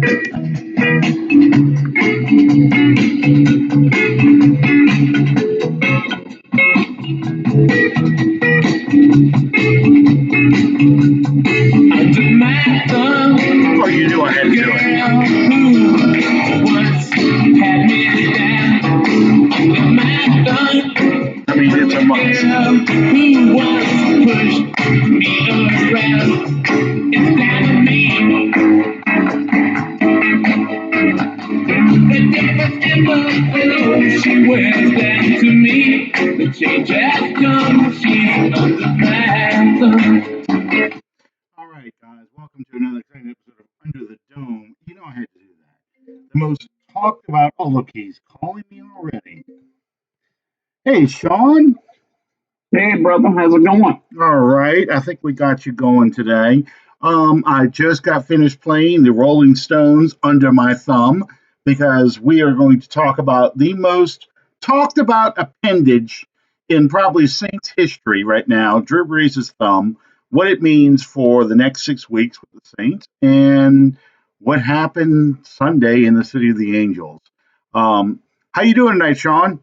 Oh, you knew I had to do it. I mean, it's a must. Who was pushed me around? It's not me. The difference in the pillow she wears that to me. The change has come. She understands. All right, guys, welcome to another exciting episode of Under the Dome. You know I had to do that. The most talked about. Oh, look, he's calling me already. Hey, Sean. Hey, brother, how's it going? All right, I think we got you going today. I just got finished playing the Rolling Stones Under My Thumb because we are going to talk about the most talked about appendage in probably Saints history right now, Drew Brees' thumb, what it means for the next 6 weeks with the Saints, and what happened Sunday in the City of the Angels. How you doing tonight, Sean?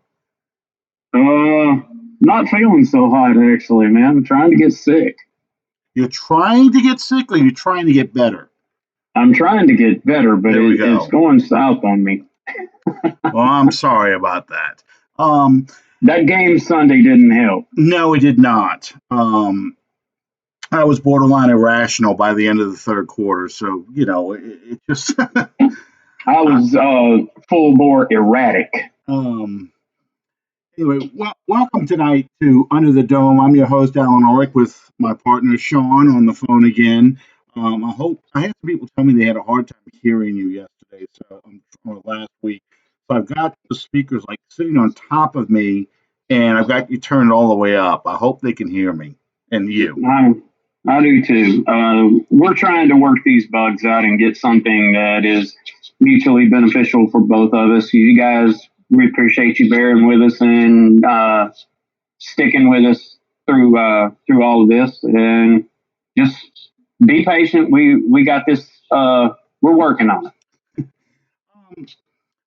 Not feeling so hot, actually, man. I'm trying to get sick. You're trying to get sick or you're trying to get better? I'm trying to get better, but There we go. it's going south on me. Well, I'm sorry about that. That game Sunday didn't help. No, it did not. I was borderline irrational by the end of the third quarter, so it just. I was full bore erratic. Anyway, welcome tonight to Under the Dome. I'm your host, Alan Ulrich, with my partner Sean on the phone again. I had some people tell me they had a hard time hearing you yesterday, or last week. So I've got the speakers like sitting on top of me, and I've got you turned all the way up. I hope they can hear me and you. I do too. We're trying to work these bugs out and get something that is mutually beneficial for both of us. You guys, we appreciate you bearing with us and sticking with us through all of this, and just be patient. We got this. We're working on it. Why don't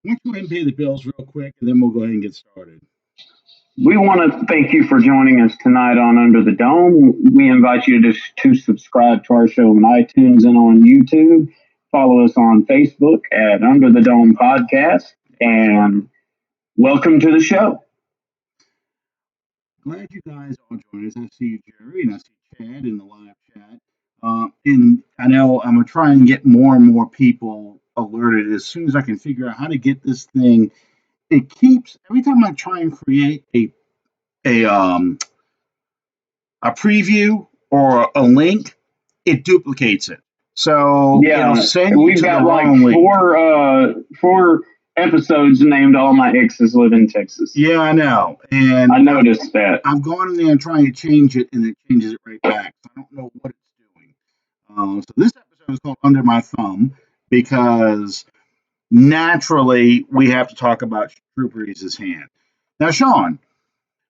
you go ahead and pay the bills real quick, and then we'll go ahead and get started. We want to thank you for joining us tonight on Under the Dome. We invite you to subscribe to our show on iTunes and on YouTube. Follow us on Facebook at Under the Dome Podcast, and welcome to the show. Glad you guys all joined us. I see Jerry and I see Chad in the live chat. And I know I'm going to try and get more and more people alerted as soon as I can figure out how to get this thing. It keeps, every time I try and create a preview or a link, it duplicates it. So it'll send you we've to got the like wrong link. four episodes named All My Exes Live in Texas. Yeah, I know. And I noticed that. I've gone in there and trying to change it, and it changes it right back. So I don't know what it's doing. So this episode is called Under My Thumb because naturally we have to talk about Drew Brees' hand. Now, Sean,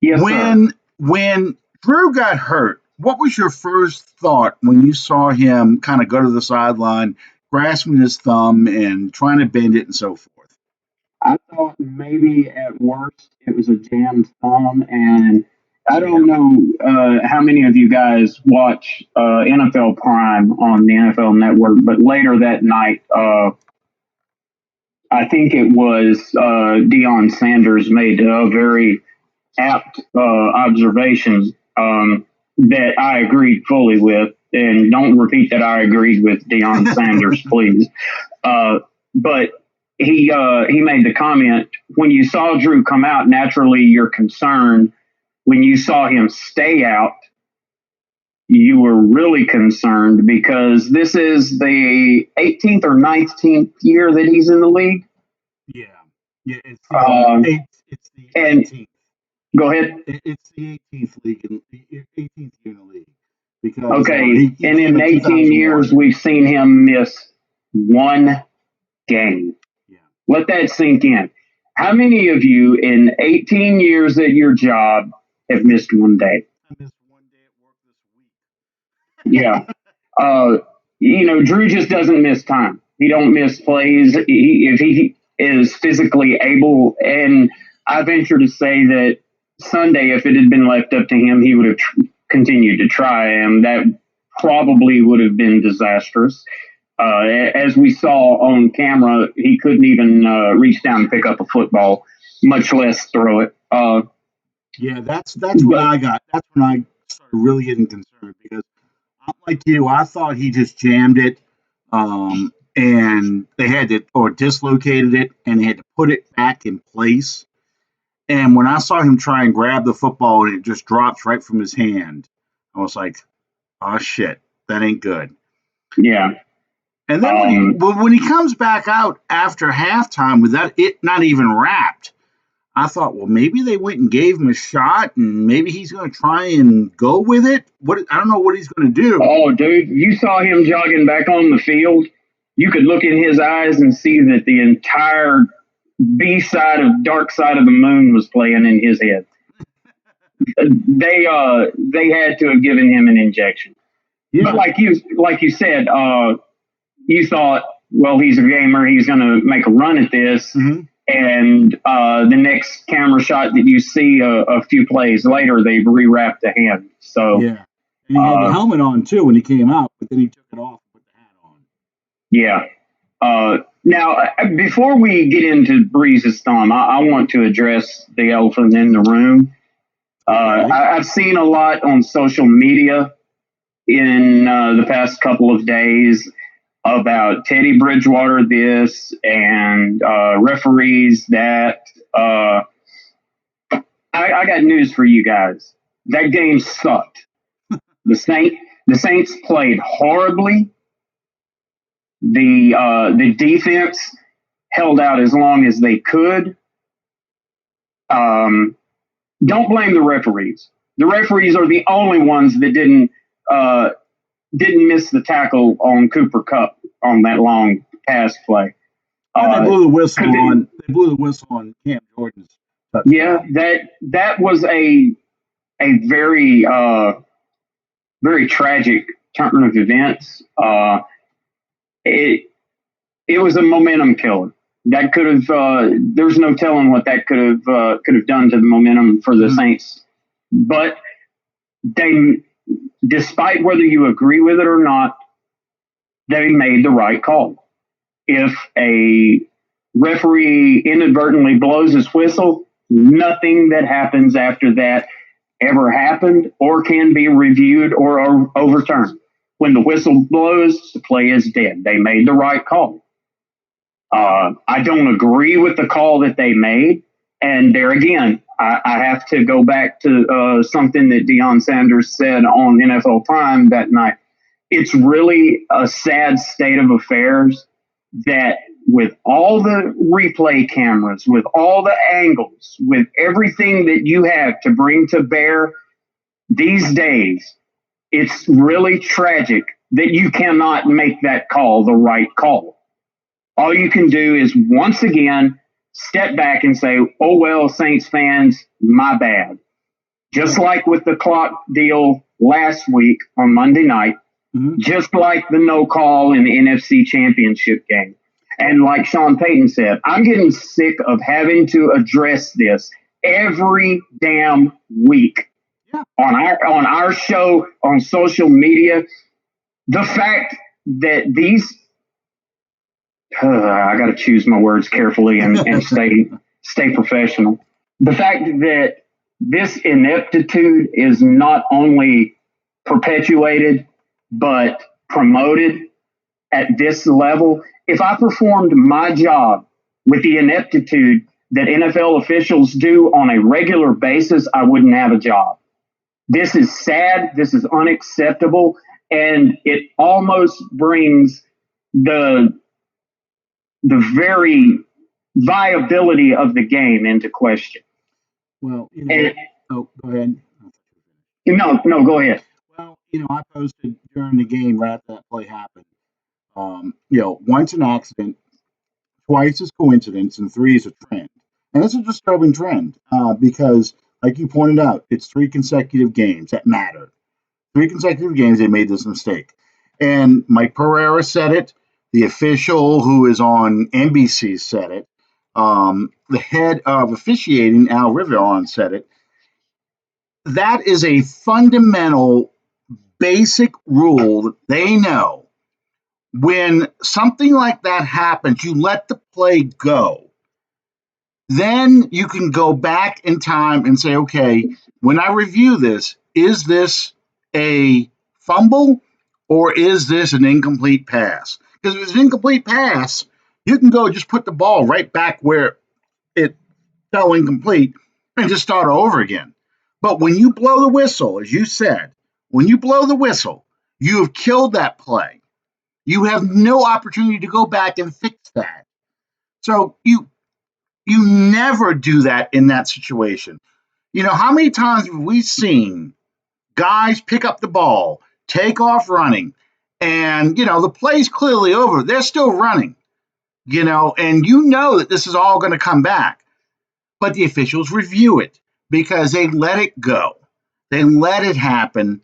Yes, when Drew got hurt, what was your first thought when you saw him kind of go to the sideline, grasping his thumb and trying to bend it and so forth? I thought maybe at worst it was a jammed thumb, and I don't know how many of you guys watch NFL Prime on the NFL Network, but later that night, I think it was Deion Sanders made a very apt observation that I agreed fully with. And don't repeat that I agreed with Deion Sanders, please. But he made the comment, when you saw Drew come out, naturally you're concerned. When you saw him stay out, you were really concerned because this is the 18th or 19th year that he's in the league. Yeah, it's the 18th. Go ahead. It's the 18th league, the 18th year in the league. Because okay, and in 18 years we've seen him miss one game. Yeah. Let that sink in. How many of you in 18 years at your job have missed one day? I missed one day at work this week. Yeah. Drew just doesn't miss time. He don't miss plays. If he is physically able, and I venture to say that Sunday, if it had been left up to him, he would have continued to try, and that probably would have been disastrous. As we saw on camera, he couldn't even reach down and pick up a football, much less throw it. Yeah, that's when But I got. That's when I started really getting concerned because I'm like you. I thought he just jammed it, and they had to or dislocated it, and they had to put it back in place. And when I saw him try and grab the football and it just drops right from his hand, I was like, "Oh shit, that ain't good." yeah, And then when he comes back out after halftime with that it not even wrapped, I thought, well, maybe they went and gave him a shot, and maybe he's going to try and go with it. What I don't know what he's going to do. oh, dude, you saw him jogging back on the field. You could look in his eyes and see that the entire B side of Dark Side of the Moon was playing in his head. They had to have given him an injection. But Yeah, like you said, you thought, well, he's a gamer, he's going to make a run at this, hmm and the next camera shot that you see a few plays later, they've rewrapped the hand. So yeah. And he had the uh, helmet on too when he came out, but then he took it off and put the hat on. yeah. Now, before we get into Breeze's thumb, I want to address the elephant in the room. Okay. I've seen a lot on social media in the past couple of days about Teddy Bridgewater this and referees that. I got news for you guys. That game sucked. The Saint the Saints played horribly. The defense held out as long as they could. Um, don't blame the referees. The referees are the only ones that uh, didn't miss the tackle on Cooper Cup on that long pass play. And they Uh, blew the whistle could on. They blew the whistle on Cam Jordan's yeah, touchdown. that was a very tragic turn of events. It it was a momentum killer. That could have there's no telling what that could have done to the momentum for the Mhm. Saints. But they, despite whether you agree with it or not, they made the right call. If a referee inadvertently blows his whistle, nothing that happens after that ever happened or can be reviewed or overturned. When the whistle blows, the play is dead. They made the right call. I don't agree with the call that they made. And there again, I have to go back to something that Deion Sanders said on NFL Prime that night. It's really a sad state of affairs that with all the replay cameras, with all the angles, with everything that you have to bring to bear these days, it's really tragic that you cannot make that call the right call. All you can do is once again step back and say, oh, well, Saints fans, my bad. Just like with the clock deal last week on Monday night, Mhm. just like the no call in the NFC Championship game. And like Sean Payton said, I'm getting sick of having to address this every damn week Yeah. on our show, on social media. The fact that these I got to choose my words carefully and stay professional. The fact that this ineptitude is not only perpetuated but promoted at this level. If I performed my job with the ineptitude that NFL officials do on a regular basis, I wouldn't have a job. This is sad. This is unacceptable. And it almost brings the very viability of the game into question. Well, And oh, go ahead. no, go ahead. Well, I posted during the game right after that play happened. Once an accident, twice is coincidence, and three is a trend. And it's a disturbing trend because, like you pointed out, it's three consecutive games that matter. Three consecutive games they made this mistake. And Mike Pereira said it. The official who is on NBC said it. The head of officiating, Al Riveron, said it. That is a fundamental, basic rule that they know. When something like that happens, you let the play go. Then you can go back in time and say, okay, when I review this, is this a fumble or is this an incomplete pass? Because if it's an incomplete pass, you can go just put the ball right back where it fell incomplete and just start over again. But when you blow the whistle, as you said, when you blow the whistle, you have killed that play. You have no opportunity to go back and fix that. So you never do that in that situation. How many times have we seen guys pick up the ball, take off running, and the play's clearly over. They're still running, and that this is all going to come back. But the officials review it because they let it go. They let it happen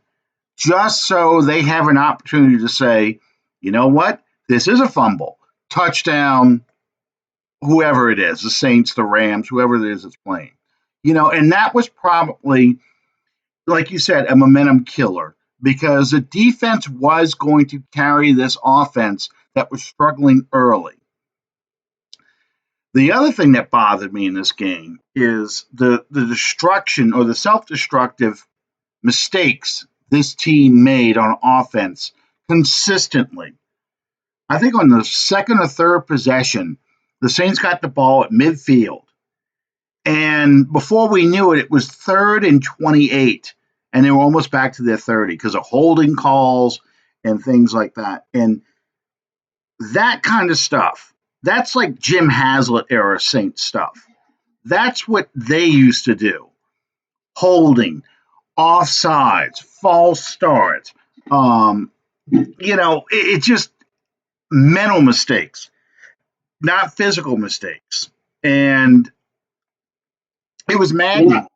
just so they have an opportunity to say, you know what? This is a fumble. Touchdown, whoever it is, the Saints, the Rams, whoever it is that's playing. And that was probably, like you said, a momentum killer because the defense was going to carry this offense that was struggling early. The other thing that bothered me in this game is the destruction or the self-destructive mistakes this team made on offense consistently. I think on the second or third possession, the Saints got the ball at midfield. And before we knew it, it was 3rd and 28. And they were almost back to their 30 because of holding calls and things like that. And that kind of stuff, that's like Jim Haslett era Saints stuff. That's what they used to do. Holding, offsides, false starts. It's just mental mistakes, not physical mistakes. And it was maddening. Well,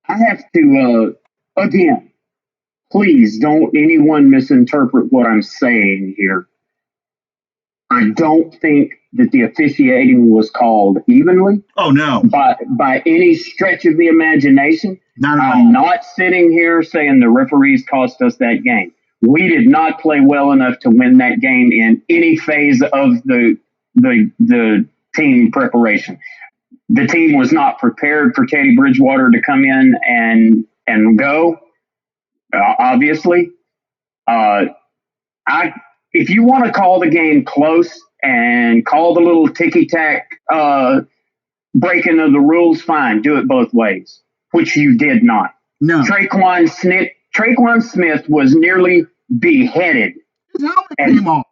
I have to, again, please don't anyone misinterpret what I'm saying here. I don't think that the officiating was called evenly. Oh, no. By any stretch of the imagination. Not at all. I'm not sitting here saying the referees cost us that game. We did not play well enough to win that game in any phase of the team preparation. The team was not prepared for Teddy Bridgewater to come in and go. Obviously, if you want to call the game close and call the little ticky-tack breaking of the rules, fine. Do it both ways, which you did not. No. Traquan Smith was nearly beheaded. His helmet came off.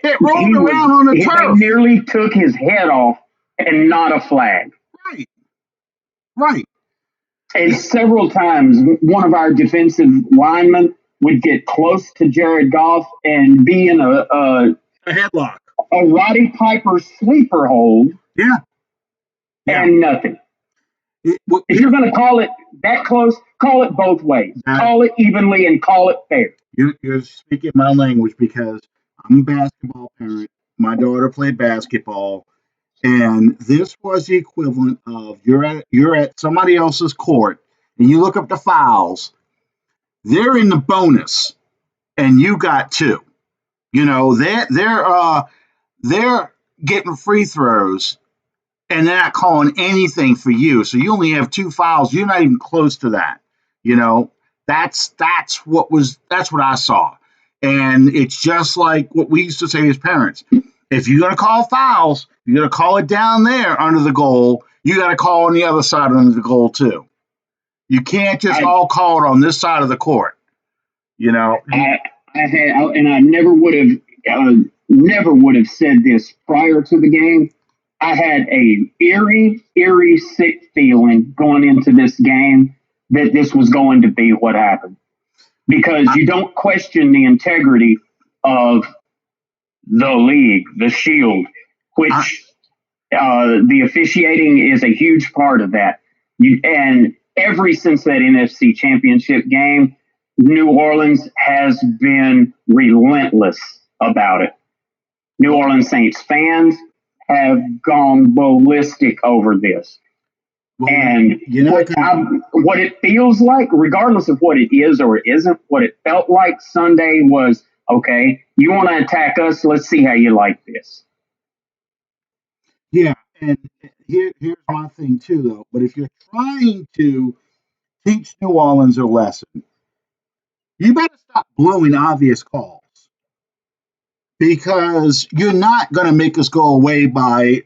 It rolled around on the turf. They nearly took his head off and not a flag. Right. And several times, one of our defensive linemen would get close to Jared Goff and be in a headlock, a Roddy Piper sleeper hold. Yeah. And nothing. If you're going to call it that close, call it both ways. Call it evenly and call it fair. You're speaking my language because I'm a basketball parent. My daughter played basketball. And this was the equivalent of you're at somebody else's court and you look up the fouls. They're in the bonus, and you got 2. They're getting free throws, and they're not calling anything for you. So you only have 2 fouls. You're not even close to that. That's what I saw, and it's just like what we used to say as parents. If you're going to call fouls, you're going to call it down there under the goal. You got to call on the other side under the goal too. You can't just all call it on this side of the court. I never would have said this prior to the game. I had a eerie, sick feeling going into this game that this was going to be what happened, because you don't question the integrity of the league, the Shield, which the officiating is a huge part of that. And ever since that NFC Championship game, New Orleans has been relentless about it. New Orleans Saints fans have gone ballistic over this. Well, And you're not going what it feels like, regardless of what it is or isn't, what it felt like Sunday was, okay, you want to attack us? Let's see how you like this. yeah, and here's my thing too, though. But if you're trying to teach New Orleans a lesson, you better stop blowing obvious calls because you're not going to make us go away by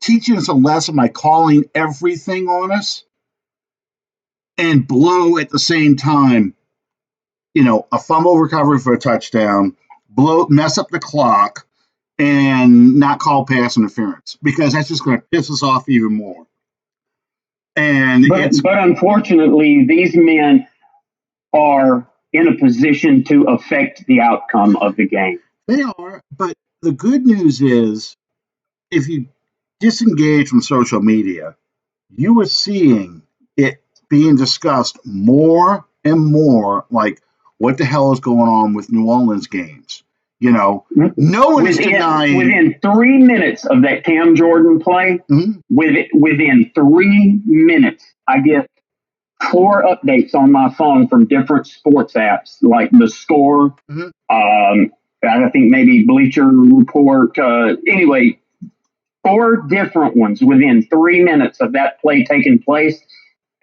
teaching us a lesson by calling everything on us and blow at the same time. A fumble recovery for a touchdown, mess up the clock, and not call pass interference because that's just going to piss us off even more. And but unfortunately, these men are in a position to affect the outcome of the game. They are, but the good news is if you disengage from social media, you are seeing it being discussed more and more like what the hell is going on with New Orleans games. No one is denying. Within 3 minutes of that Cam Jordan play, within 3 minutes, I get 4 updates on my phone from different sports apps, like the Score. I think maybe Bleacher Report. Anyway, 4 different ones within 3 minutes of that play taking place,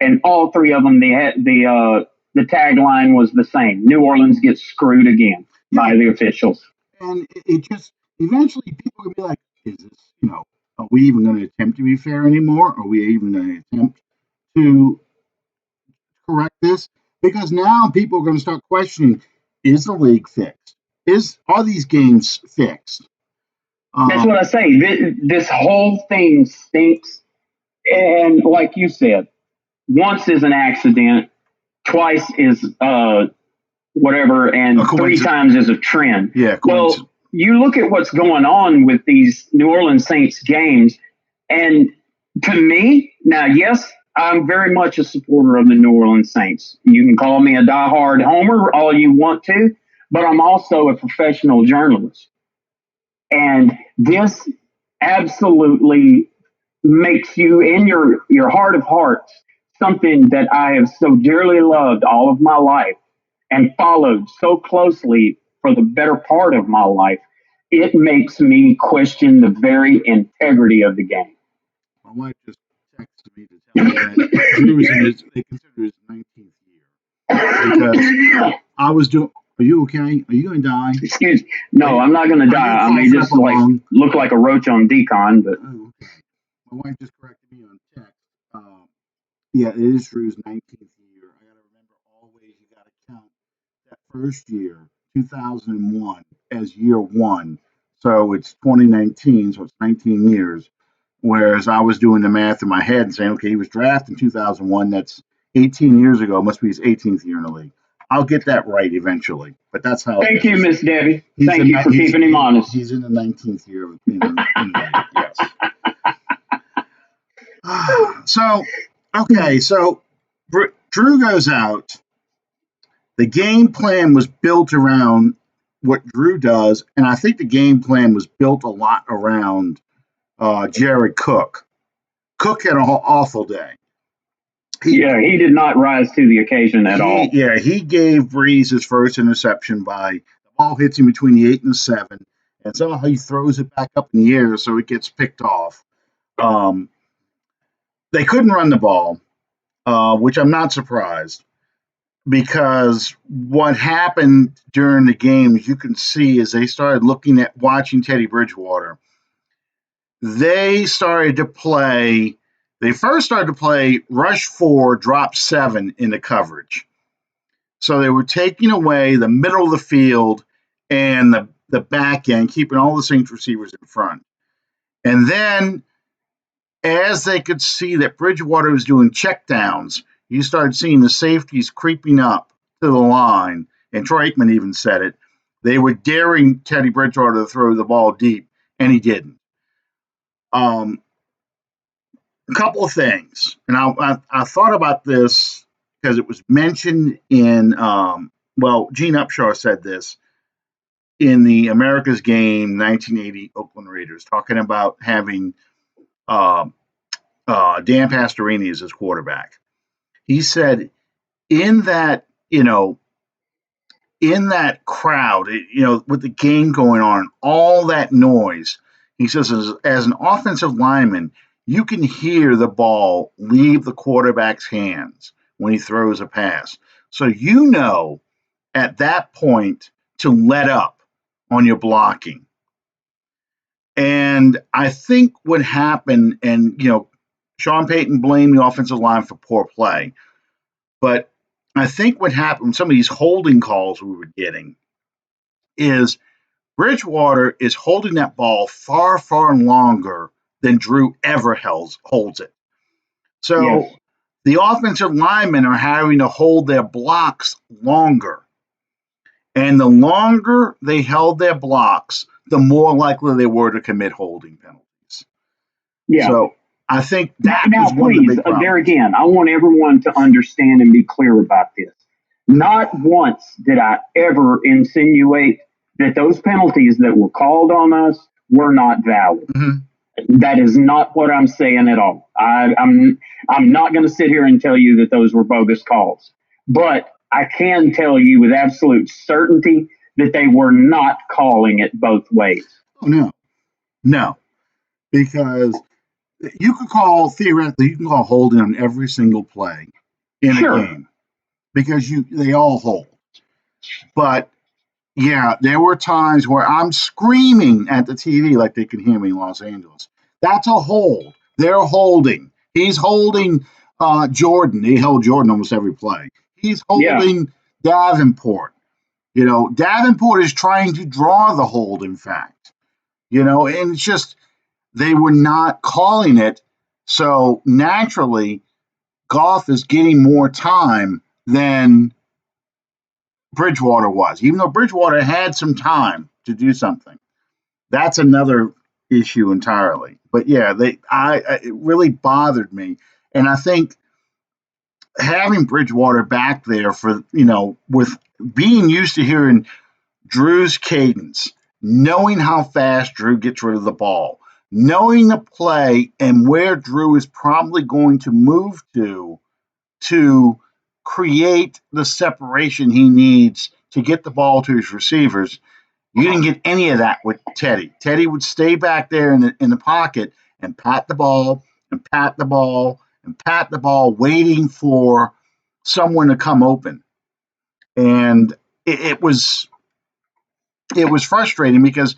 and all three of them, the tagline was the same: New Orleans gets screwed again by the officials. And it just eventually people can be like, is this, are we even going to attempt to be fair anymore? Are we even going to attempt to correct this? Because now people are going to start questioning, is the league fixed? Are these games fixed? That's what I say. This whole thing stinks. And like you said, once is an accident, twice is whatever, and 3 times is a trend. Yeah. Well, you look at what's going on with these New Orleans Saints games, and to me, now, yes, I'm very much a supporter of the New Orleans Saints. You can call me a diehard homer all you want to, but I'm also a professional journalist. And this absolutely makes you, in your heart of hearts, something that I have so dearly loved all of my life and followed so closely for the better part of my life. It makes me question the very integrity of the game. My wife just texted me to tell me that Drew's they consider his 19th year because I was doing. Are you okay? Are you going to die? Excuse me. No, I'm not going to die. I may just look like a roach on decon, but. Oh, okay. My wife just corrected me on text. Yeah, it is Drew's 19th year. I got to remember always you got to count that first year, 2001, as year one. So it's 2019, so it's 19 years. Whereas I was doing the math in my head and saying, okay, he was drafted in 2001. That's 18 years ago. Must be his 18th year in the league. I'll get that right eventually. But that's how. Thank you, Miss Debbie. Thank you for keeping him honest. He's in the 19th year in the league. Yes. So Drew goes out. The game plan was built around what Drew does, and I think the game plan was built a lot around Jared Cook. Cook had an awful day. He did not rise to the occasion at all. Yeah, he gave Brees his first interception by the ball hits him between the 8 and the 7, and somehow he throws it back up in the air so it gets picked off. They couldn't run the ball, which I'm not surprised, because what happened during the games, you can see as they started watching Teddy Bridgewater, they first started to play rush 4, drop 7 in the coverage. So they were taking away the middle of the field and the back end, keeping all the Saints receivers in front. And then as they could see that Bridgewater was doing checkdowns, you started seeing the safeties creeping up to the line. And Troy Aikman even said it. They were daring Teddy Bridgewater to throw the ball deep, and he didn't. A couple of things, and I thought about this because it was mentioned in, Gene Upshaw said this. in the America's Game 1980 Oakland Raiders, talking about having uh, Dan Pastorini as his quarterback. He said, in that, in that crowd, with the game going on, all that noise, he says, as an offensive lineman, you can hear the ball leave the quarterback's hands when he throws a pass. So at that point to let up on your blocking. And I think what happened, and Sean Payton blamed the offensive line for poor play, but I think what happened, some of these holding calls we were getting, is Bridgewater is holding that ball far, far longer than Drew ever holds it. So Yes. the offensive linemen are having to hold their blocks longer. And the longer they held their blocks, the more likely they were to commit holding penalties. Yeah. So I think that now, was one please, of the big problems. there again, I want everyone to understand and be clear about this. Not once did I ever insinuate that those penalties that were called on us were not valid. Mm-hmm. That is not what I'm saying at all. I'm not going to sit here and tell you that those were bogus calls, but I can tell you with absolute certainty that they were not calling it both ways. Oh, no, because theoretically, you can call holding on every single play in a game because they all hold. But yeah, there were times where I'm screaming at the TV like they can hear me in Los Angeles. That's a hold. They're holding. He's holding Jordan. They held Jordan almost every play. He's holding Davenport. Davenport is trying to draw the hold, in fact. And it's just they were not calling it. So naturally, Goff is getting more time than Bridgewater was, even though Bridgewater had some time to do something. That's another issue entirely. But yeah, it really bothered me, and I think having Bridgewater back there for with being used to hearing Drew's cadence, knowing how fast Drew gets rid of the ball, knowing the play and where Drew is probably going to move to create the separation he needs to get the ball to his receivers. You didn't get any of that with Teddy. Teddy would stay back there in the pocket and pat the ball and pat the ball and pat the ball, waiting for someone to come open. And it was frustrating because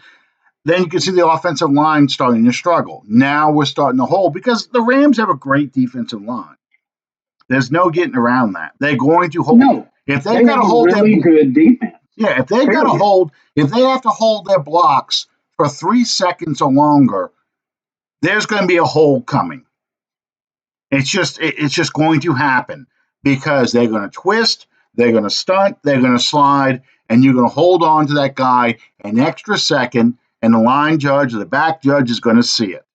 then you can see the offensive line starting to struggle. Now we're starting to hold because the Rams have a great defensive line. There's no getting around that. They're going to hold. No, if they've got to hold really good defense. Yeah, if they've got to hold, if they have to hold their blocks for 3 seconds or longer, there's going to be a hold coming. It's just going to happen because they're going to twist, they're going to stunt, they're going to slide, and you're going to hold on to that guy an extra second, and the line judge or the back judge is going to see it.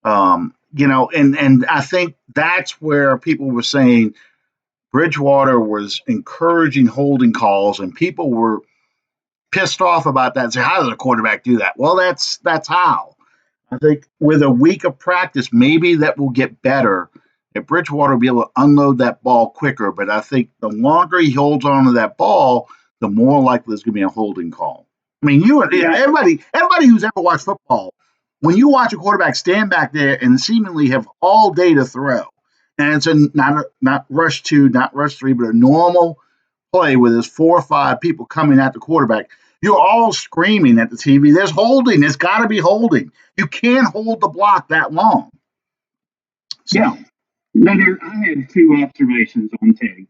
And I think that's where people were saying Bridgewater was encouraging holding calls, and people were pissed off about that and say, how does a quarterback do that? Well, that's how. I think with a week of practice, maybe that will get better. If Bridgewater will be able to unload that ball quicker, but I think the longer he holds on to that ball, the more likely there's going to be a holding call. I mean, everybody who's ever watched football, when you watch a quarterback stand back there and seemingly have all day to throw, and it's not rush 2, not rush 3, but a normal play where there's 4 or 5 people coming at the quarterback, you're all screaming at the TV, there's holding, there's got to be holding. You can't hold the block that long. So. Yeah. I had 2 observations on Teddy.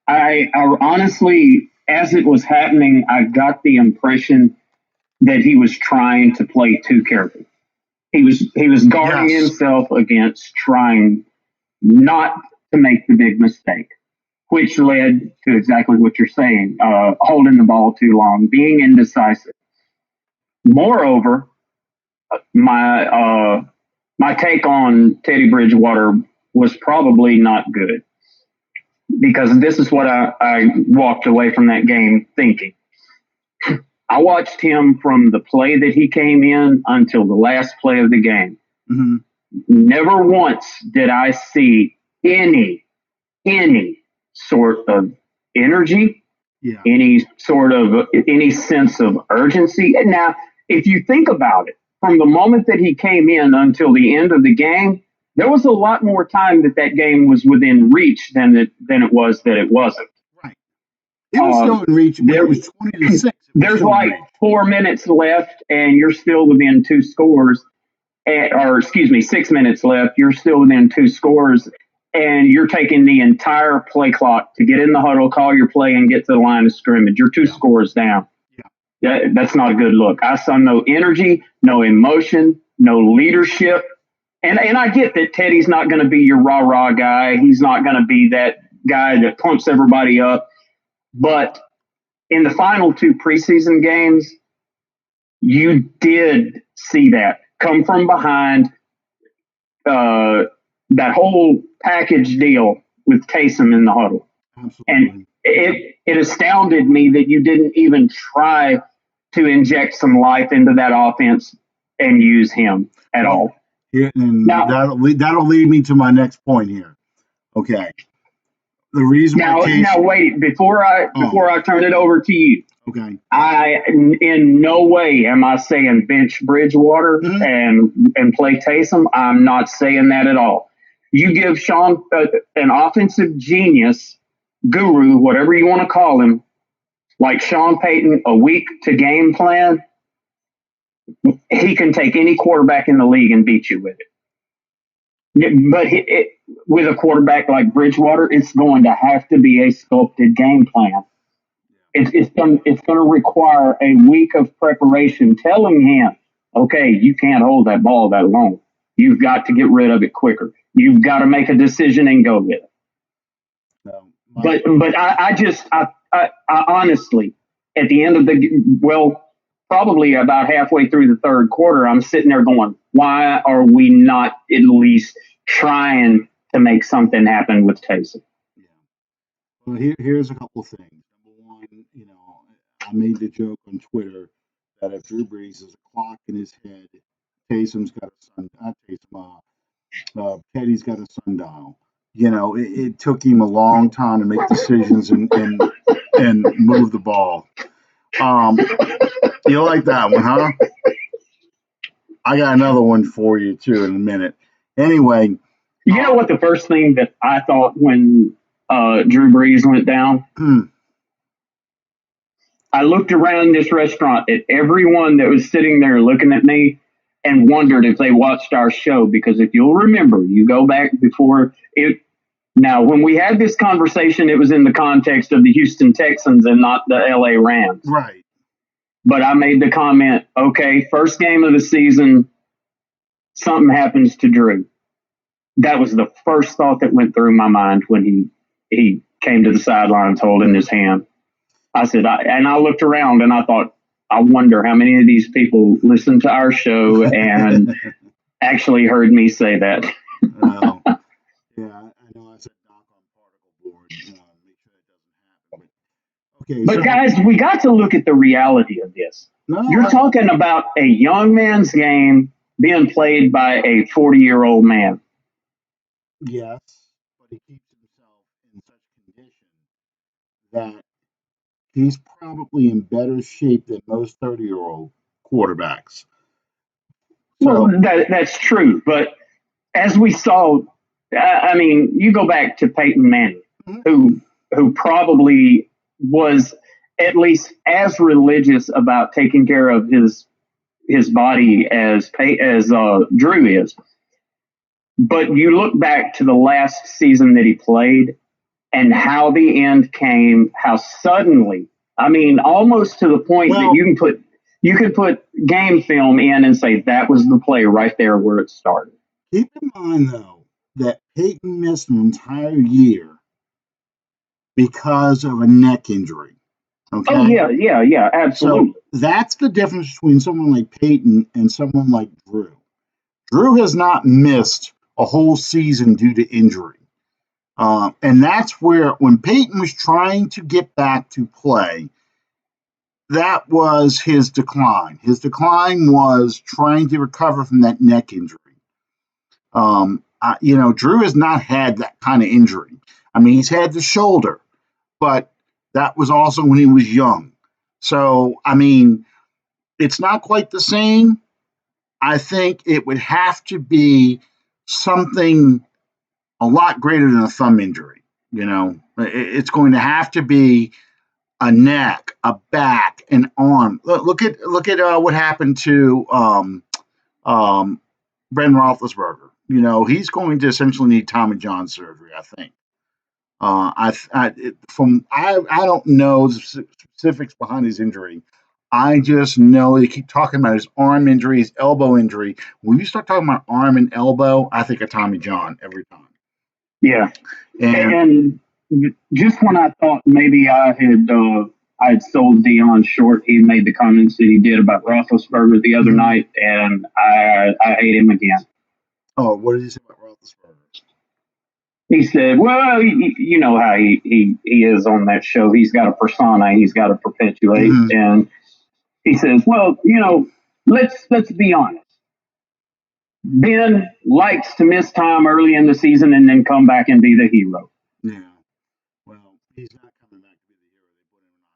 I honestly, as it was happening, I got the impression that he was trying to play too careful. He was guarding himself against trying not to make the big mistake, which led to exactly what you're saying, holding the ball too long, being indecisive. Moreover, my take on Teddy Bridgewater was probably not good. because this is what I walked away from that game thinking. I watched him from the play that he came in until the last play of the game. Mm-hmm. Never once did I see any sort of energy, Yeah. any sense of urgency. And now, if you think about it, from the moment that he came in until the end of the game, there was a lot more time that game was within reach than it was that it wasn't. Right. It was still in reach, but it was 20-6. There's like 4 minutes left, and you're still within two scores. Or excuse me, 6 minutes left. You're still within two scores, and you're taking the entire play clock to get in the huddle, call your play, and get to the line of scrimmage. You're two scores down. That's not a good look. I saw no energy, no emotion, no leadership. And I get that Teddy's not going to be your rah-rah guy. He's not going to be that guy that pumps everybody up. But in the final two preseason games, you did see that come from behind, that whole package deal with Taysom in the huddle. Absolutely. And it astounded me that you didn't even try to inject some life into that offense and use him at all. Yeah, and that'll lead me to my next point here. Okay. The reason now wait, before I turn it over to you. Okay. I in no way am I saying bench Bridgewater and play Taysom. I'm not saying that at all. You give Sean an offensive genius, guru, whatever you want to call him, like Sean Payton, a week to game plan, he can take any quarterback in the league and beat you with it. But with a quarterback like Bridgewater, it's going to have to be a sculpted game plan. It's going to require a week of preparation, telling him, okay, you can't hold that ball that long. You've got to get rid of it quicker. You've got to make a decision and go with it. But I honestly, at the end of probably about halfway through the third quarter, I'm sitting there going, why are we not at least trying to make something happen with Taysom? Yeah. Well, here's a couple things. Number one, I made the joke on Twitter that if Drew Brees is a clock in his head, Taysom's got Teddy's got a sundial. It took him a long time to make decisions and move the ball. You like that one, huh? I got another one for you too in a minute. Anyway, you know what the first thing that I thought when Drew Brees went down? I looked around this restaurant at everyone that was sitting there looking at me and wondered if they watched our show, because if you'll remember, you go back before it. Now, when we had this conversation, it was in the context of the Houston Texans and not the LA Rams. Right. But I made the comment, okay, first game of the season, something happens to Drew. That was the first thought that went through my mind when he came to the sidelines holding his hand. I said, I looked around and I thought, I wonder how many of these people listened to our show and actually heard me say that. Yeah, I know I said knock on particle board, make sure that doesn't happen. But guys, we got to look at the reality of this. You're talking about a young man's game being played by a 40-year-old man. Yes, but he keeps himself in such condition that he's probably in better shape than most 30-year-old quarterbacks. Well, that's true. But as we saw, I mean, you go back to Peyton Manning, who probably was at least as religious about taking care of his body as Drew is. But you look back to the last season that he played and how the end came, how suddenly, I mean, almost to the point that you can put game film in and say that was the play right there where it started. Keep in mind, though, that Peyton missed an entire year because of a neck injury. Okay? Oh, yeah, absolutely. So that's the difference between someone like Peyton and someone like Drew. Drew has not missed a whole season due to injury. And that's where, when Peyton was trying to get back to play, that was his decline. His decline was trying to recover from that neck injury. Drew has not had that kind of injury. I mean, he's had the shoulder, but that was also when he was young. So, I mean, it's not quite the same. I think it would have to be something a lot greater than a thumb injury. It's going to have to be a neck, a back, an arm. Look at what happened to Ben Roethlisberger. He's going to essentially need Tommy John surgery, I think. I don't know the specifics behind his injury. I just know they keep talking about his arm injury, his elbow injury. When you start talking about arm and elbow, I think of Tommy John every time. Yeah, And just when I thought maybe I had sold Dion short, he made the comments that he did about Roethlisberger the other night, and I hate him again. What did he say about Roethlisberger? He said, "Well, you know how he is on that show. He's got a persona he's got to perpetuate." And he says, "Well, let's be honest. Ben likes to miss time early in the season and then come back and be the hero." Yeah. Well, he's not coming back to be the hero. They put him in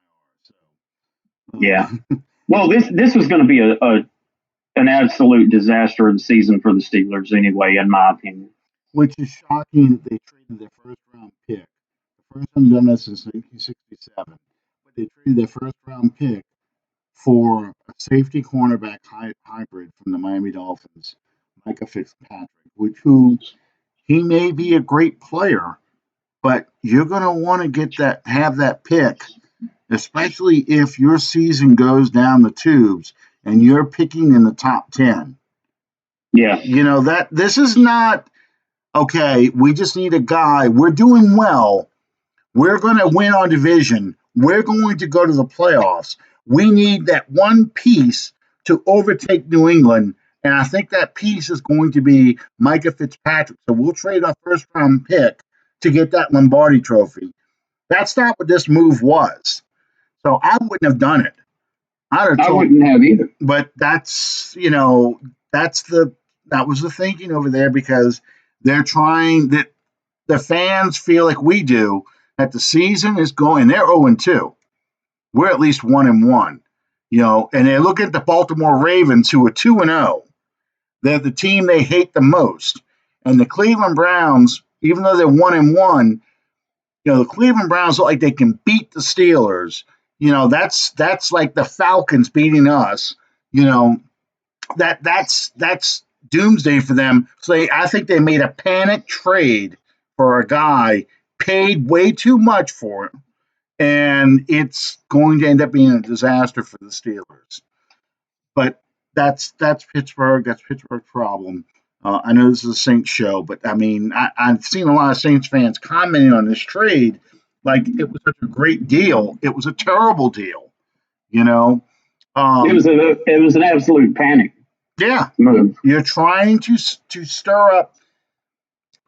IR. So. Yeah. Well, this was going to be an absolute disaster of the season for the Steelers anyway, in my opinion. Which is shocking that they traded their first round pick. The first time done this since 1967. But they traded their first round pick for a safety cornerback hybrid from the Miami Dolphins, Micah Fitzpatrick, who he may be a great player, but you're going to want to have that pick, especially if your season goes down the tubes and you're picking in the top 10. Yeah. That this is not, okay, we just need a guy. We're doing well. We're going to win our division. We're going to go to the playoffs. We need that one piece to overtake New England. And I think that piece is going to be Micah Fitzpatrick. So we'll trade our first round pick to get that Lombardi trophy. That's not what this move was. So I wouldn't have done it. I wouldn't have either. But that was the thinking over there, because they're trying that the fans feel like we do, that the season is going, they're 0-2. We're at least 1-1. And they look at the Baltimore Ravens, who are 2-0. They're the team they hate the most. And the Cleveland Browns, even though they're 1-1, the Cleveland Browns look like they can beat the Steelers. That's like the Falcons beating us. That's doomsday for them. So I think they made a panic trade for a guy, paid way too much for him, and it's going to end up being a disaster for the Steelers. But that's Pittsburgh. That's Pittsburgh's problem. I know this is a Saints show, but I mean, I've seen a lot of Saints fans commenting on this trade like it was such a great deal. It was a terrible deal. It was an absolute panic. Yeah, move. You're trying to stir up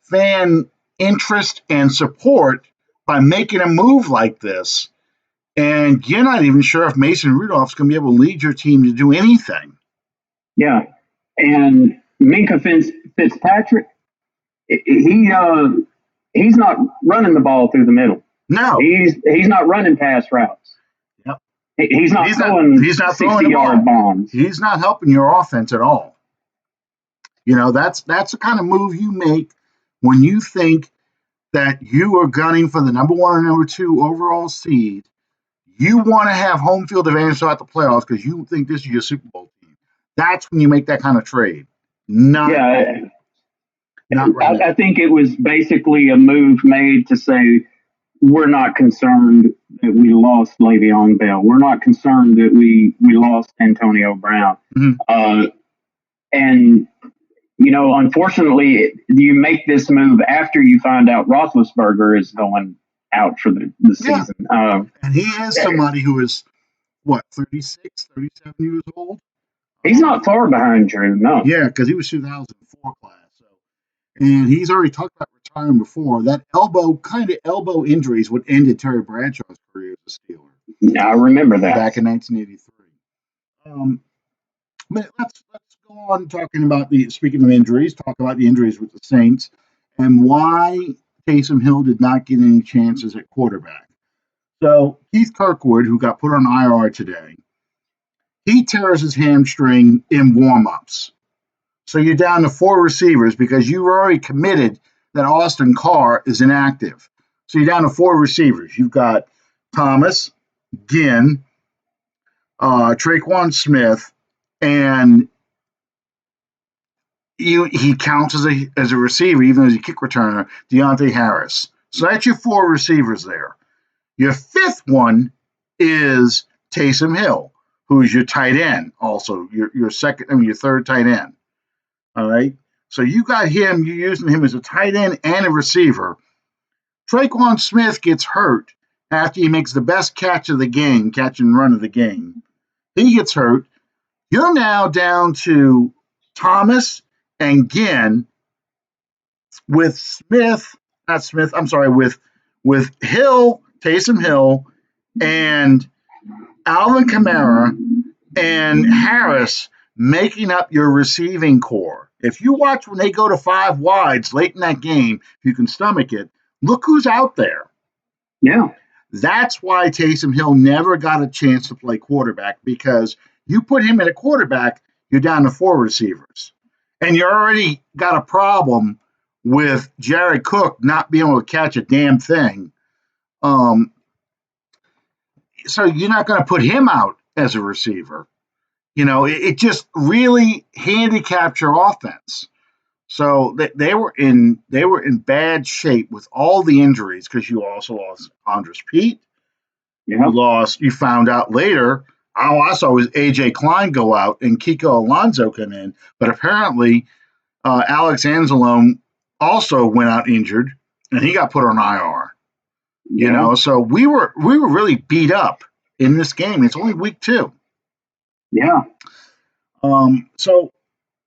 fan interest and support by making a move like this, and you're not even sure if Mason Rudolph's going to be able to lead your team to do anything. Yeah, and Minka Fitzpatrick, he's not running the ball through the middle. No, he's not running pass routes. Yep. He's not throwing 60-yard bombs. He's not helping your offense at all. That's the kind of move you make when you think that you are gunning for the number 1 or number 2 overall seed. You want to have home field advantage throughout the playoffs because you think this is your Super Bowl team. That's when you make that kind of trade. I think it was basically a move made to say, we're not concerned that we lost Le'Veon Bell. We're not concerned that we lost Antonio Brown. Mm-hmm. And, unfortunately, you make this move after you find out Roethlisberger is going out for the season. And he is somebody who is, 36, 37 years old? He's not far behind Drew, no. Yeah, because he was 2004 class. And he's already talked about time before, that elbow injuries would ended Terry Bradshaw's career as a Steeler I remember that. back in 1983. Um, but let's go on talking about the speaking of injuries, talk about the injuries with the Saints and why Taysom Hill did not get any chances at quarterback. So Keith Kirkwood, who got put on IR today, he tears his hamstring in warmups. So you're down to four receivers because you've already committed that Austin Carr is inactive. So you're down to four receivers. You've got Thomas, Ginn, Traquan Smith, and he counts as a receiver, even though he's a kick returner, Deontay Harris. So that's your four receivers there. Your fifth one is Taysom Hill, who is your tight end, also your third tight end. All right. So you got him, you're using him as a tight end and a receiver. Traquan Smith gets hurt after he makes the best catch of the game, catch and run of the game. He gets hurt. You're now down to Thomas and Ginn with with Hill, Taysom Hill, and Alvin Kamara and Harris making up your receiving core. If you watch when they go to five wides late in that game, if you can stomach it, look who's out there. Yeah. That's why Taysom Hill never got a chance to play quarterback because you put him at a quarterback, you're down to four receivers. And you already got a problem with Jared Cook not being able to catch a damn thing. So you're not going to put him out as a receiver. It just really handicapped your offense. So they were in bad shape with all the injuries because you also lost Andres Pete. Yeah. You found out later. All I saw was AJ Klein go out and Kiko Alonso come in, but apparently Alex Anzalone also went out injured and he got put on IR. So we were really beat up in this game. It's only week 2. Yeah. So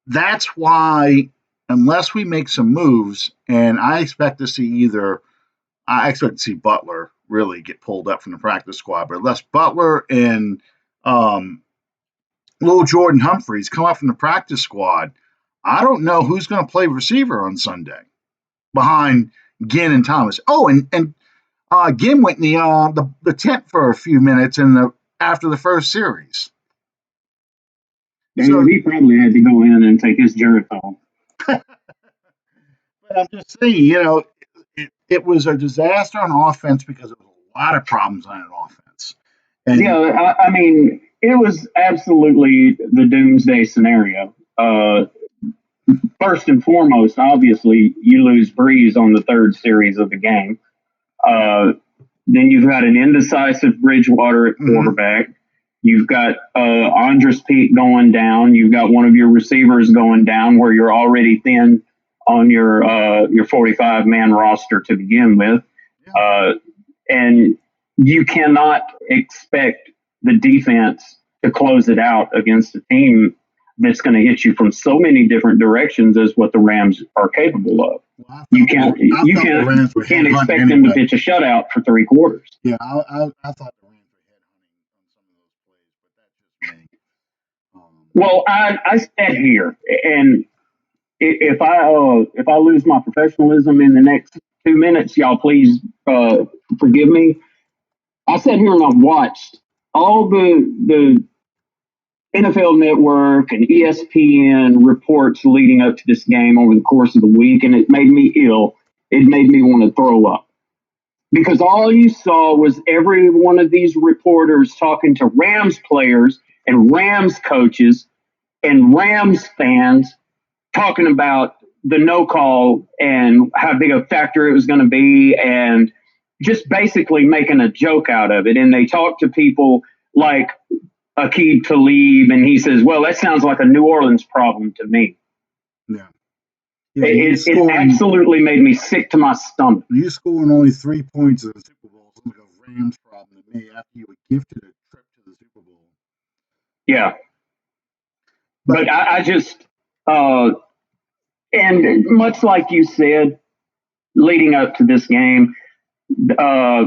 that's why, unless we make some moves, and I expect to see Butler really get pulled up from the practice squad, but unless Butler and little Jordan Humphreys come up from the practice squad, I don't know who's going to play receiver on Sunday behind Ginn and Thomas. Oh, and Ginn went in the tent for a few minutes after the first series. So he probably had to go in and take his Geritol. But I'm just saying, it was a disaster on offense because there was a lot of problems on an offense. And I mean, it was absolutely the doomsday scenario. First and foremost, obviously, you lose Brees on the third series of the game. Then you've got an indecisive Bridgewater at quarterback. Mm-hmm. You've got Andres Pete going down. You've got one of your receivers going down where you're already thin on your 45-man roster to begin with. And you cannot expect the defense to close it out against a team that's going to hit you from so many different directions as what the Rams are capable of. Well, you can't expect them to pitch a shutout for 3 quarters. Yeah, I thought the Rams were headhunting on some of those plays, but that's just me. Well, I stand here, and if I lose my professionalism in the next 2 minutes, y'all please forgive me. I sat here and I watched all the NFL Network and ESPN reports leading up to this game over the course of the week, and it made me ill. It made me want to throw up. Because all you saw was every one of these reporters talking to Rams players and Rams coaches and Rams fans talking about the no call and how big a factor it was going to be and just basically making a joke out of it. And they talked to people like Aqib Talib, and he says, well, that sounds like a New Orleans problem to me. Yeah. It absolutely made me sick to my stomach. You scoring only 3 points in the Super Bowl is like a Rams problem to me after you were gifted a trip to the Super Bowl. Yeah. But I just, and much like you said, leading up to this game, uh,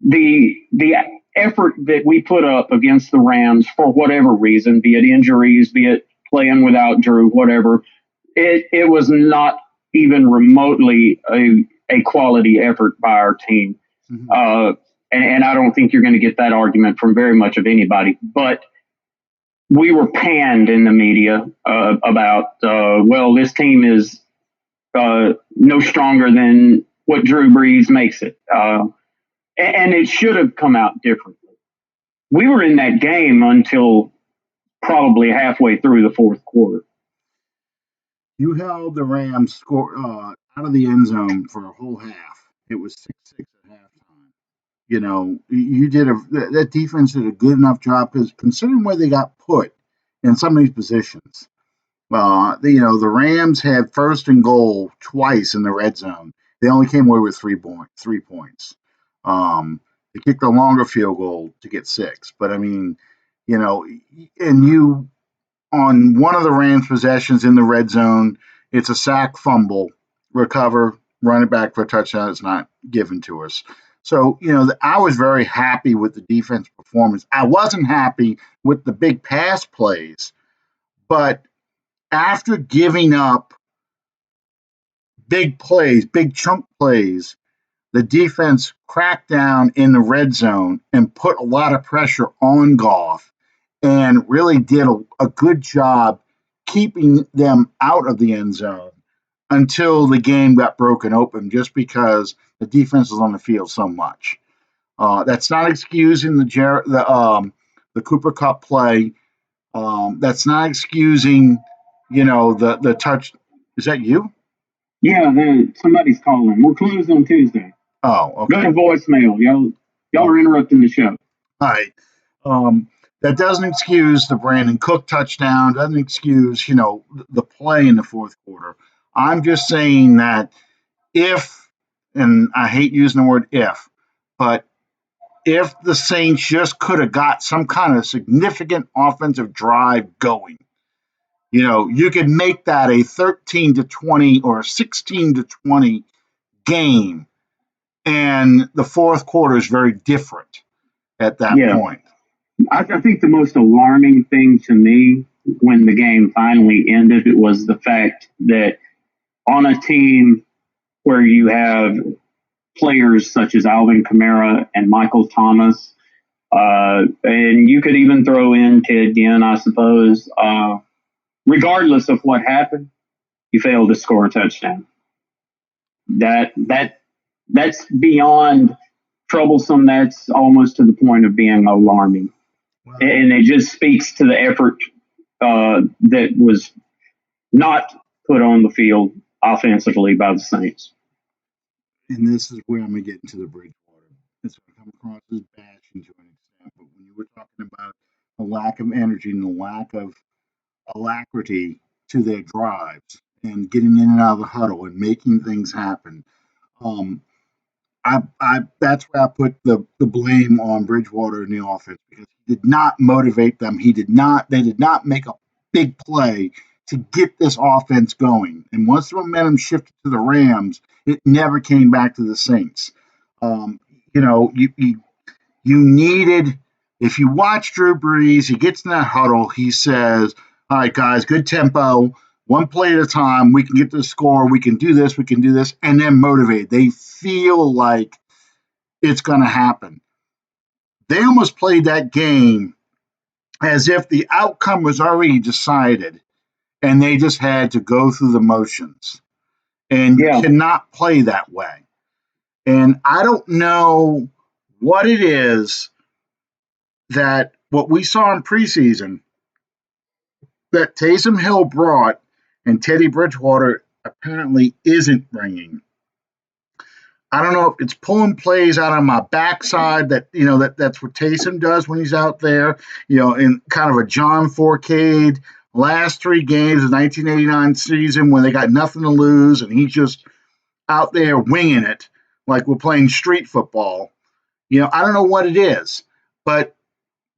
the effort that we put up against the Rams for whatever reason, be it injuries, be it playing without Drew, whatever, it was not even remotely a quality effort by our team. Mm-hmm. And I don't think you're going to get that argument from very much of anybody. But we were panned in the media about, well, this team is no stronger than what Drew Brees makes it. And it should have come out differently. We were in that game until probably halfway through the fourth quarter. You held the Rams score out of the end zone for a whole half. It was 6-6 at halftime. You know, you did that defense did a good enough job because considering where they got put in some of these positions. The Rams had first and goal twice in the red zone. They only came away with 3 points. They kicked a longer field goal to get 6. But I mean, and you on one of the Rams possessions in the red zone, it's a sack fumble, recover, run it back for a touchdown. It's not given to us. So, I was very happy with the defense performance. I wasn't happy with the big pass plays, but after giving up big plays, big chunk plays, the defense cracked down in the red zone and put a lot of pressure on Goff and really did a good job keeping them out of the end zone until the game got broken open just because the defense was on the field so much. That's not excusing the Cooper Cup play. That's not excusing, the touch. Is that you? Yeah, somebody's calling. We're closed on Tuesday. Oh, okay. Go to voicemail. Y'all are interrupting the show. All right. That doesn't excuse the Brandon Cook touchdown. Doesn't excuse, the play in the fourth quarter. I'm just saying that if, and I hate using the word if, but if the Saints just could have got some kind of significant offensive drive going, you could make that a 13-20 or a 16-20 game, and the fourth quarter is very different at that point. I think the most alarming thing to me when the game finally ended was the fact that on a team where you have players such as Alvin Kamara and Michael Thomas, and you could even throw in Ted Ginn, I suppose. Regardless of what happened, you failed to score a touchdown. That's beyond troublesome. That's almost to the point of being alarming. Wow. And it just speaks to the effort that was not put on the field offensively by the Saints. And this is where I'm going to get into the Bridgewater. It's going to come across as bashing to an extent, but when you were talking about a lack of energy and the lack of alacrity to their drives and getting in and out of the huddle and making things happen, that's where I put the blame on Bridgewater in the offense because he did not motivate them. They did not make a big play to get this offense going. And once the momentum shifted to the Rams, it never came back to the Saints. You needed, if you watch Drew Brees, he gets in that huddle, he says, all right, guys, good tempo, one play at a time, we can get the score, we can do this, and then motivate. They feel like it's going to happen. They almost played that game as if the outcome was already decided and they just had to go through the motions. And you cannot play that way. And I don't know what it is that what we saw in preseason that Taysom Hill brought and Teddy Bridgewater apparently isn't bringing. I don't know if it's pulling plays out on my backside that's what Taysom does when he's out there, in kind of a John Forcade last 3 games of the 1989 season when they got nothing to lose and he's just out there winging it like we're playing street football. I don't know what it is, but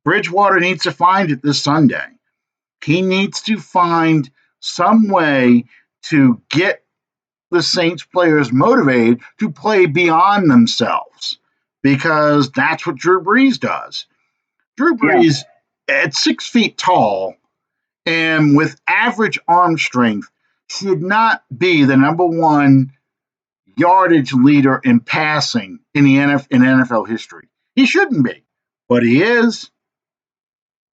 Bridgewater needs to find it this Sunday. He needs to find some way to get the Saints players motivated to play beyond themselves because that's what Drew Brees does. Drew Yeah, Brees, at 6 feet tall and with average arm strength, should not be the number one yardage leader in passing in the NFL history. He shouldn't be, but he is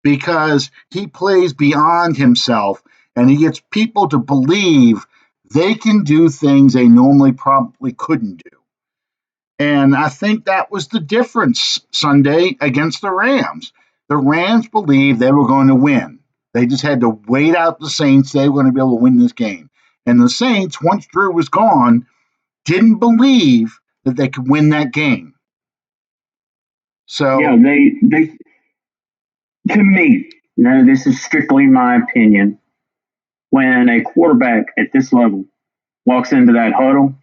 because he plays beyond himself and he gets people to believe they can do things they normally probably couldn't do. And I think that was the difference Sunday against the Rams. The Rams believed they were going to win. They just had to wait out the Saints. They were going to be able to win this game. And the Saints, once Drew was gone, didn't believe that they could win that game. yeah. So, They to me, now this is strictly my opinion. When a quarterback at this level walks into that huddle,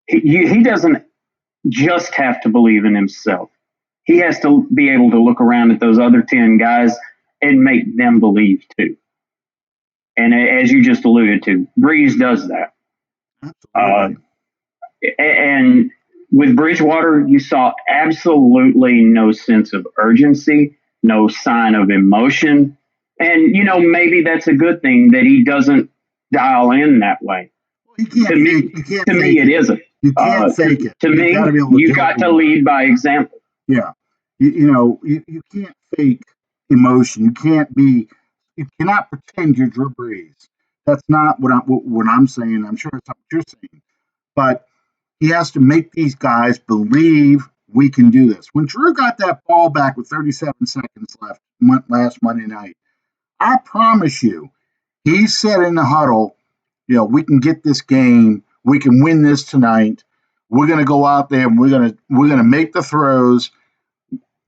he doesn't just have to believe in himself. He has to be able to look around at those other 10 guys and make them believe too. And as you just alluded to, Breeze does that. Uh, absolutely. and with Bridgewater, you saw absolutely no sense of urgency, no sign of emotion. And, maybe that's a good thing that he doesn't dial in that way. You can't To fake. me, You can't to me, fake it it. isn't. You can't To, fake it. to You got to me, be able to you do it got with to work. lead by example. Yeah. You can't fake emotion. You cannot pretend you're Drew Brees. That's not what I'm saying. I'm sure it's not what you're saying. But he has to make these guys believe we can do this. When Drew got that ball back with 37 seconds left last Monday night, I promise you, he said in the huddle, we can get this game. We can win this tonight. We're going to go out there and we're going to make the throws.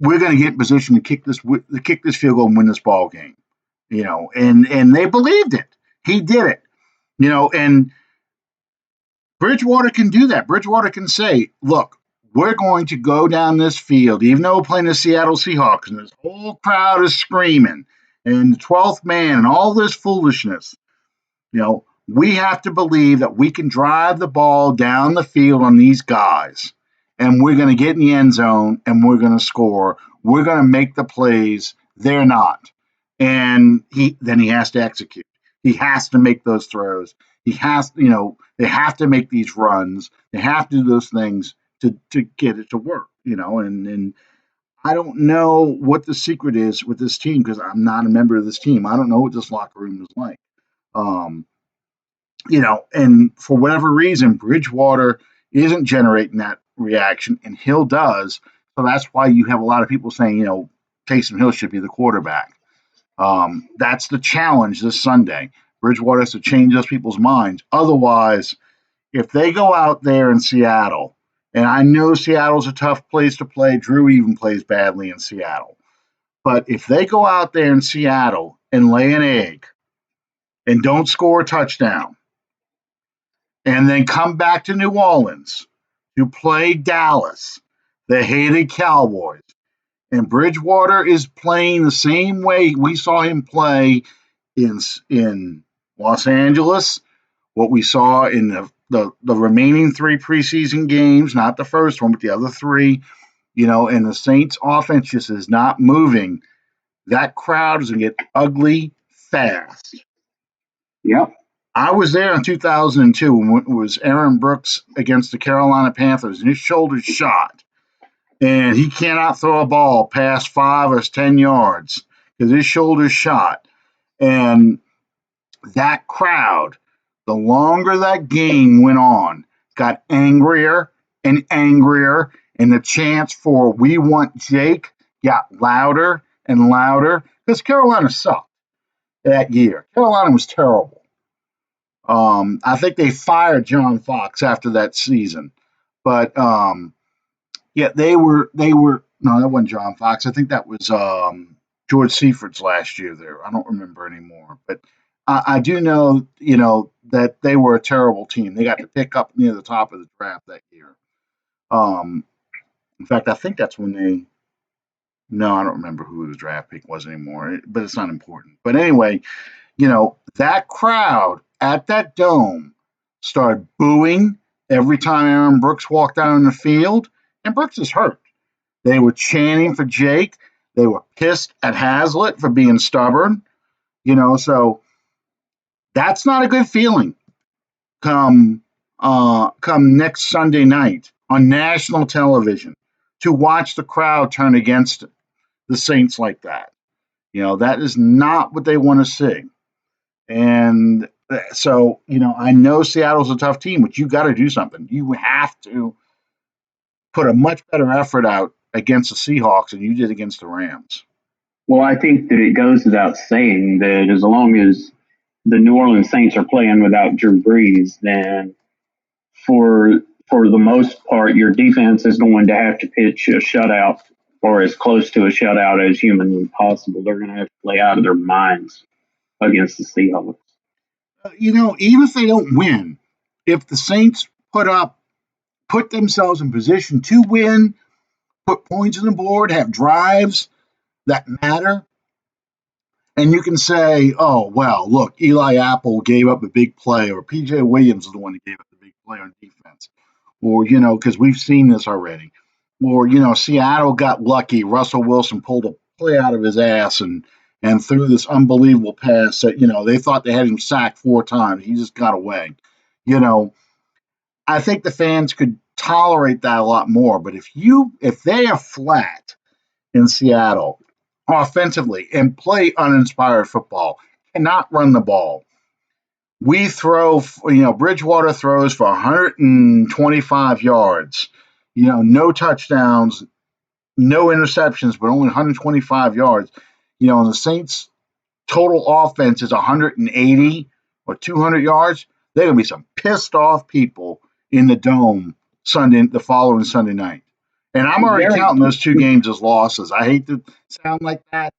We're going to get in position to kick this field goal and win this ball game. And they believed it. He did it. And Bridgewater can do that. Bridgewater can say, "Look, we're going to go down this field, even though we're playing the Seattle Seahawks, and this whole crowd is screaming, and the 12th man, and all this foolishness. We have to believe that we can drive the ball down the field on these guys, and we're going to get in the end zone, and we're going to score. We're going to make the plays. They're not." And he has to execute. He has to make those throws. They have to make these runs. They have to do those things to get it to work. And I don't know what the secret is with this team because I'm not a member of this team. I don't know what this locker room is like. Um, and for whatever reason, Bridgewater isn't generating that reaction, and Hill does. So that's why you have a lot of people saying, Taysom Hill should be the quarterback. That's the challenge this Sunday. Bridgewater has to change those people's minds. Otherwise, if they go out there in Seattle, and I know Seattle's a tough place to play, Drew even plays badly in Seattle. But if they go out there in Seattle and lay an egg and don't score a touchdown, and then come back to New Orleans to play Dallas, the hated Cowboys. And Bridgewater is playing the same way we saw him play in Los Angeles, what we saw in the remaining three preseason games, not the first one, but the other three, and the Saints offense just is not moving. That crowd is going to get ugly fast. Yep. I was there in 2002 when it was Aaron Brooks against the Carolina Panthers, and his shoulder's shot. And he cannot throw a ball past 5 or 10 yards because his shoulder's shot. And that crowd, the longer that game went on, got angrier and angrier. And the chants for "We want Jake" got louder and louder because Carolina sucked that year. Carolina was terrible. I think they fired John Fox after that season, but yeah, they were no, that wasn't John Fox. I think that was George Seifert last year. There, I don't remember anymore, but I do know that they were a terrible team. They got to pick up near the top of the draft that year. Um, in fact, I think that's when they. No, I don't remember who the draft pick was anymore, but it's not important. But anyway, that crowd at that dome started booing every time Aaron Brooks walked out on the field, and Brooks is hurt. They were chanting for Jake. They were pissed at Hazlitt for being stubborn. So that's not a good feeling. Come next Sunday night on national television to watch the crowd turn against the Saints like that. That is not what they want to see. And so, I know Seattle's a tough team, but you got to do something. You have to put a much better effort out against the Seahawks than you did against the Rams. Well, I think that it goes without saying that as long as the New Orleans Saints are playing without Drew Brees, then for the most part, your defense is going to have to pitch a shutout or as close to a shutout as humanly possible. They're going to have to play out of their minds against the Seahawks. Even if they don't win, if the Saints put themselves in position to win, put points on the board, have drives that matter, and you can say, oh, well, look, Eli Apple gave up a big play, or PJ Williams is the one that gave up the big play on defense. Or, because we've seen this already. Or, Seattle got lucky. Russell Wilson pulled a play out of his ass and threw this unbelievable pass that, they thought they had him sacked 4 times. He just got away. I think the fans could tolerate that a lot more. But if they are flat in Seattle offensively and play uninspired football, cannot run the ball. We throw, Bridgewater throws for 125 yards, no touchdowns, no interceptions, but only 125 yards. And the Saints' total offense is 180 or 200 yards. There are going to be some pissed off people in the dome the following Sunday night. And I'm already counting those 2 games as losses. I hate to sound like that,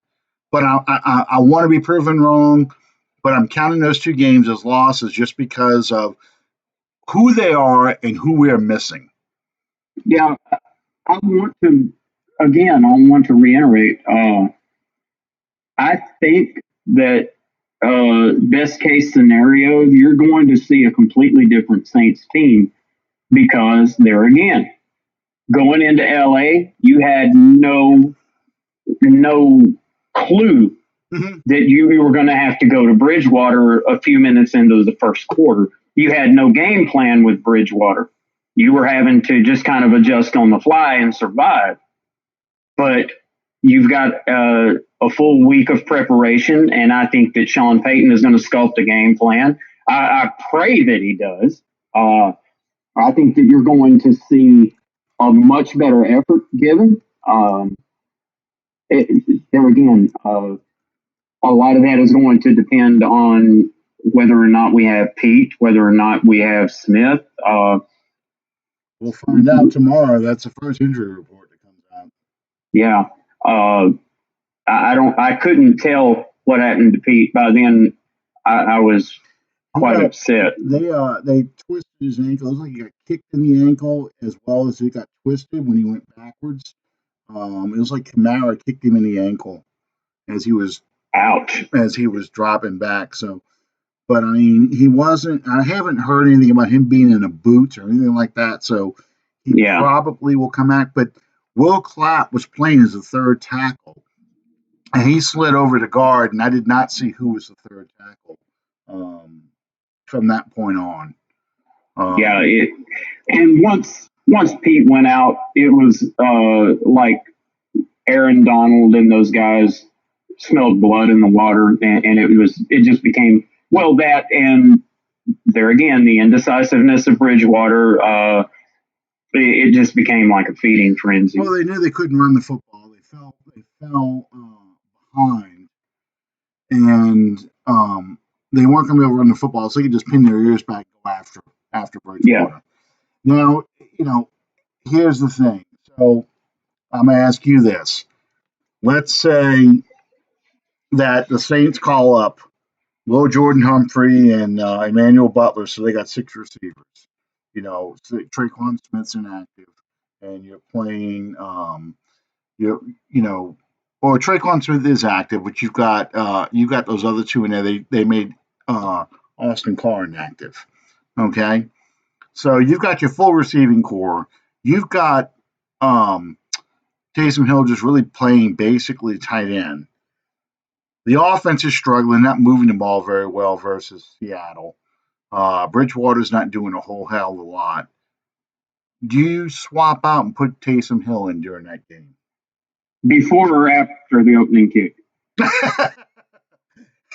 but I want to be proven wrong. But I'm counting those 2 games as losses just because of who they are and who we are missing. Yeah, I want to reiterate. I think that best case scenario, you're going to see a completely different Saints team because there again, going into LA, you had no clue that you were going to have to go to Bridgewater a few minutes into the first quarter. You had no game plan with Bridgewater. You were having to just kind of adjust on the fly and survive. But you've got a full week of preparation, and I think that Sean Payton is going to sculpt a game plan. I pray that he does. I think that you're going to see a much better effort given. There again, a lot of that is going to depend on whether or not we have Pete, whether or not we have Smith. We'll find out tomorrow. That's the first injury report that comes out. Yeah. I couldn't tell what happened to Pete. By then, I was quite upset. They twisted his ankle. It was like he got kicked in the ankle as well as it got twisted when he went backwards. It was like Kamara kicked him in the ankle as he was dropping back. So, but I mean, he wasn't. I haven't heard anything about him being in a boot or anything like that. So he probably will come back. But Will Clapp was playing as a third tackle, and he slid over to guard, and I did not see who was the third tackle from that point on. And once Pete went out, it was like Aaron Donald and those guys smelled blood in the water, and it just became that, and there again the indecisiveness of Bridgewater. It just became like a feeding frenzy. Well, they knew they couldn't run the football. They fell behind, and they weren't going to be able to run the football, so they could just pin their ears back and go after Bridgewater. Yeah. Now, here's the thing. So I'm going to ask you this. Let's say that the Saints call up Jordan Humphrey and Emmanuel Butler, so they got 6 receivers. Traquan Smith's inactive, and you're playing, or Traquan Smith is active, but you've got those other 2 in there. They made Austin Carr inactive, Okay, so you've got your full receiving core. You've got um, Taysom Hill just really playing basically tight end. The offense is struggling, not moving the ball very well versus Seattle. Bridgewater's not doing a whole hell of a lot. Do you swap out and put Taysom Hill in during that game? Before or after the opening kick?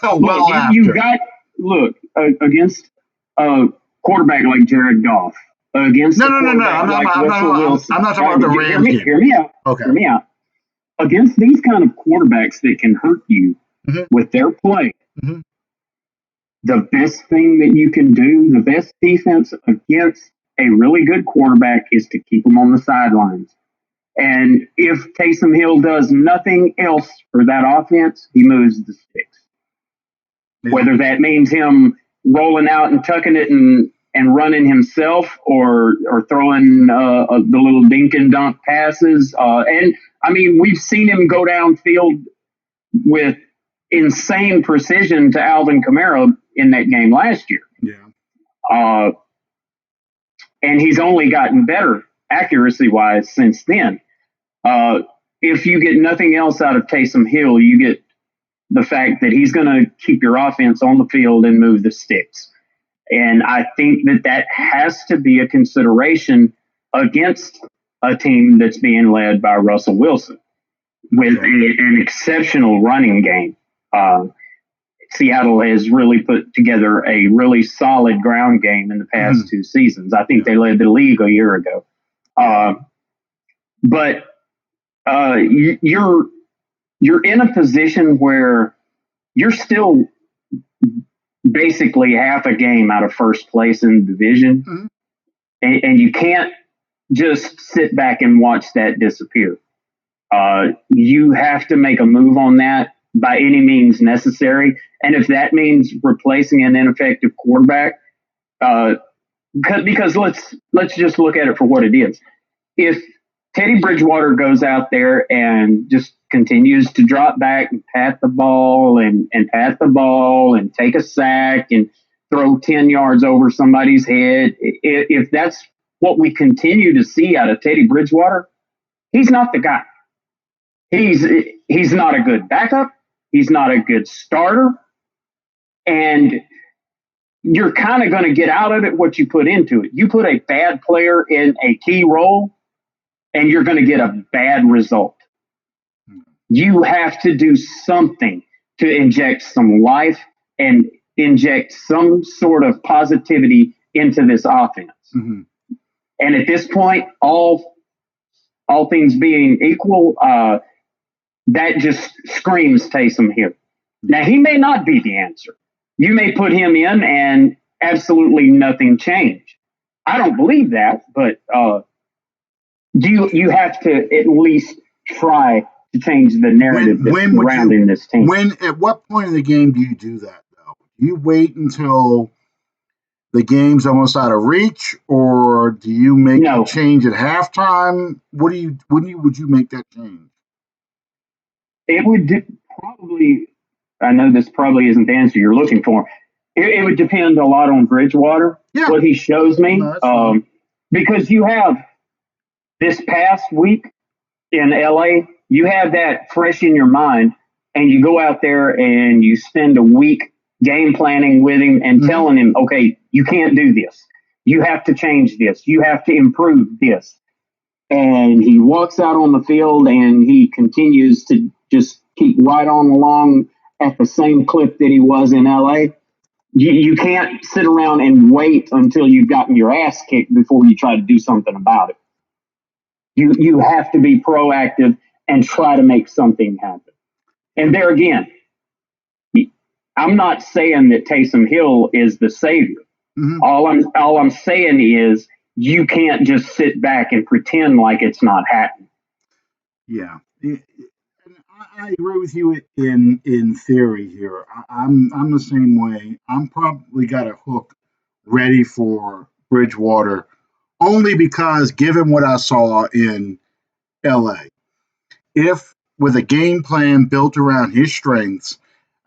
Look, Well, you after. got against a quarterback like Jared Goff, against No, a no, no, no. quarterback like Russell I'm Wilson. not talking about the Hear Rams me, game. hear me out. Okay. Hear me out. Against these kind of quarterbacks that can hurt you Mm-hmm, with their play, mm-hmm. the best thing that you can do, the best defense against a really good quarterback is to keep them on the sidelines. And if Taysom Hill does nothing else for that offense, he moves the sticks. Yeah. Whether that means him rolling out and tucking it and running himself, or throwing the little dink and dunk passes. And I mean, we've seen him go downfield with insane precision to Alvin Kamara in that game last year. Yeah. Uh, and he's only gotten better accuracy wise since then. Uh, if you get nothing else out of Taysom Hill, you get the fact that he's going to keep your offense on the field and move the sticks. And I think that has to be a consideration against a team that's being led by Russell Wilson with an exceptional running game. Seattle has really put together a really solid ground game in the past 2 seasons. I think they led the league a year ago. But you're in a position where you're still basically half a game out of first place in the division, and you can't just sit back and watch that disappear. You have to make a move on that by any means necessary, and if that means replacing an ineffective quarterback, because let's just look at it for what it is. If Teddy Bridgewater goes out there and just continues to drop back and pat the ball and pat the ball and take a sack and throw 10 yards over somebody's head, if that's what we continue to see out of Teddy Bridgewater, he's not the guy. He's not a good backup. He's not a good starter. And you're kind of going to get out of it what you put into it. You put a bad player in a key role, and you're going to get a bad result. You have to do something to inject some life and inject some sort of positivity into this offense. Mm-hmm. And at this point, all things being equal, that just screams Taysom Hill. Now, he may not be the answer. You may put him in and absolutely nothing change. I don't believe that, but you have to at least try to change the narrative surrounding this team. At what point in the game do you do that, though? Do you wait until the game's almost out of reach, or do you make a change at halftime? When would you make that change? It would probably, I know this probably isn't the answer you're looking for. It would depend a lot on Bridgewater, what he shows me. Because you have this past week in LA, you have that fresh in your mind, and you go out there and you spend a week game planning with him and telling him, okay, you can't do this. You have to change this. You have to improve this. And he walks out on the field and he continues to just keep right on along at the same clip that he was in LA. You can't sit around and wait until you've gotten your ass kicked before you try to do something about it. You have to be proactive and try to make something happen. And there again, I'm not saying that Taysom Hill is the savior. Mm-hmm. All I'm saying is you can't just sit back and pretend like it's not happening. Yeah. I agree with you in theory here. I'm the same way. I'm probably got a hook ready for Bridgewater only because given what I saw in LA, if with a game plan built around his strengths,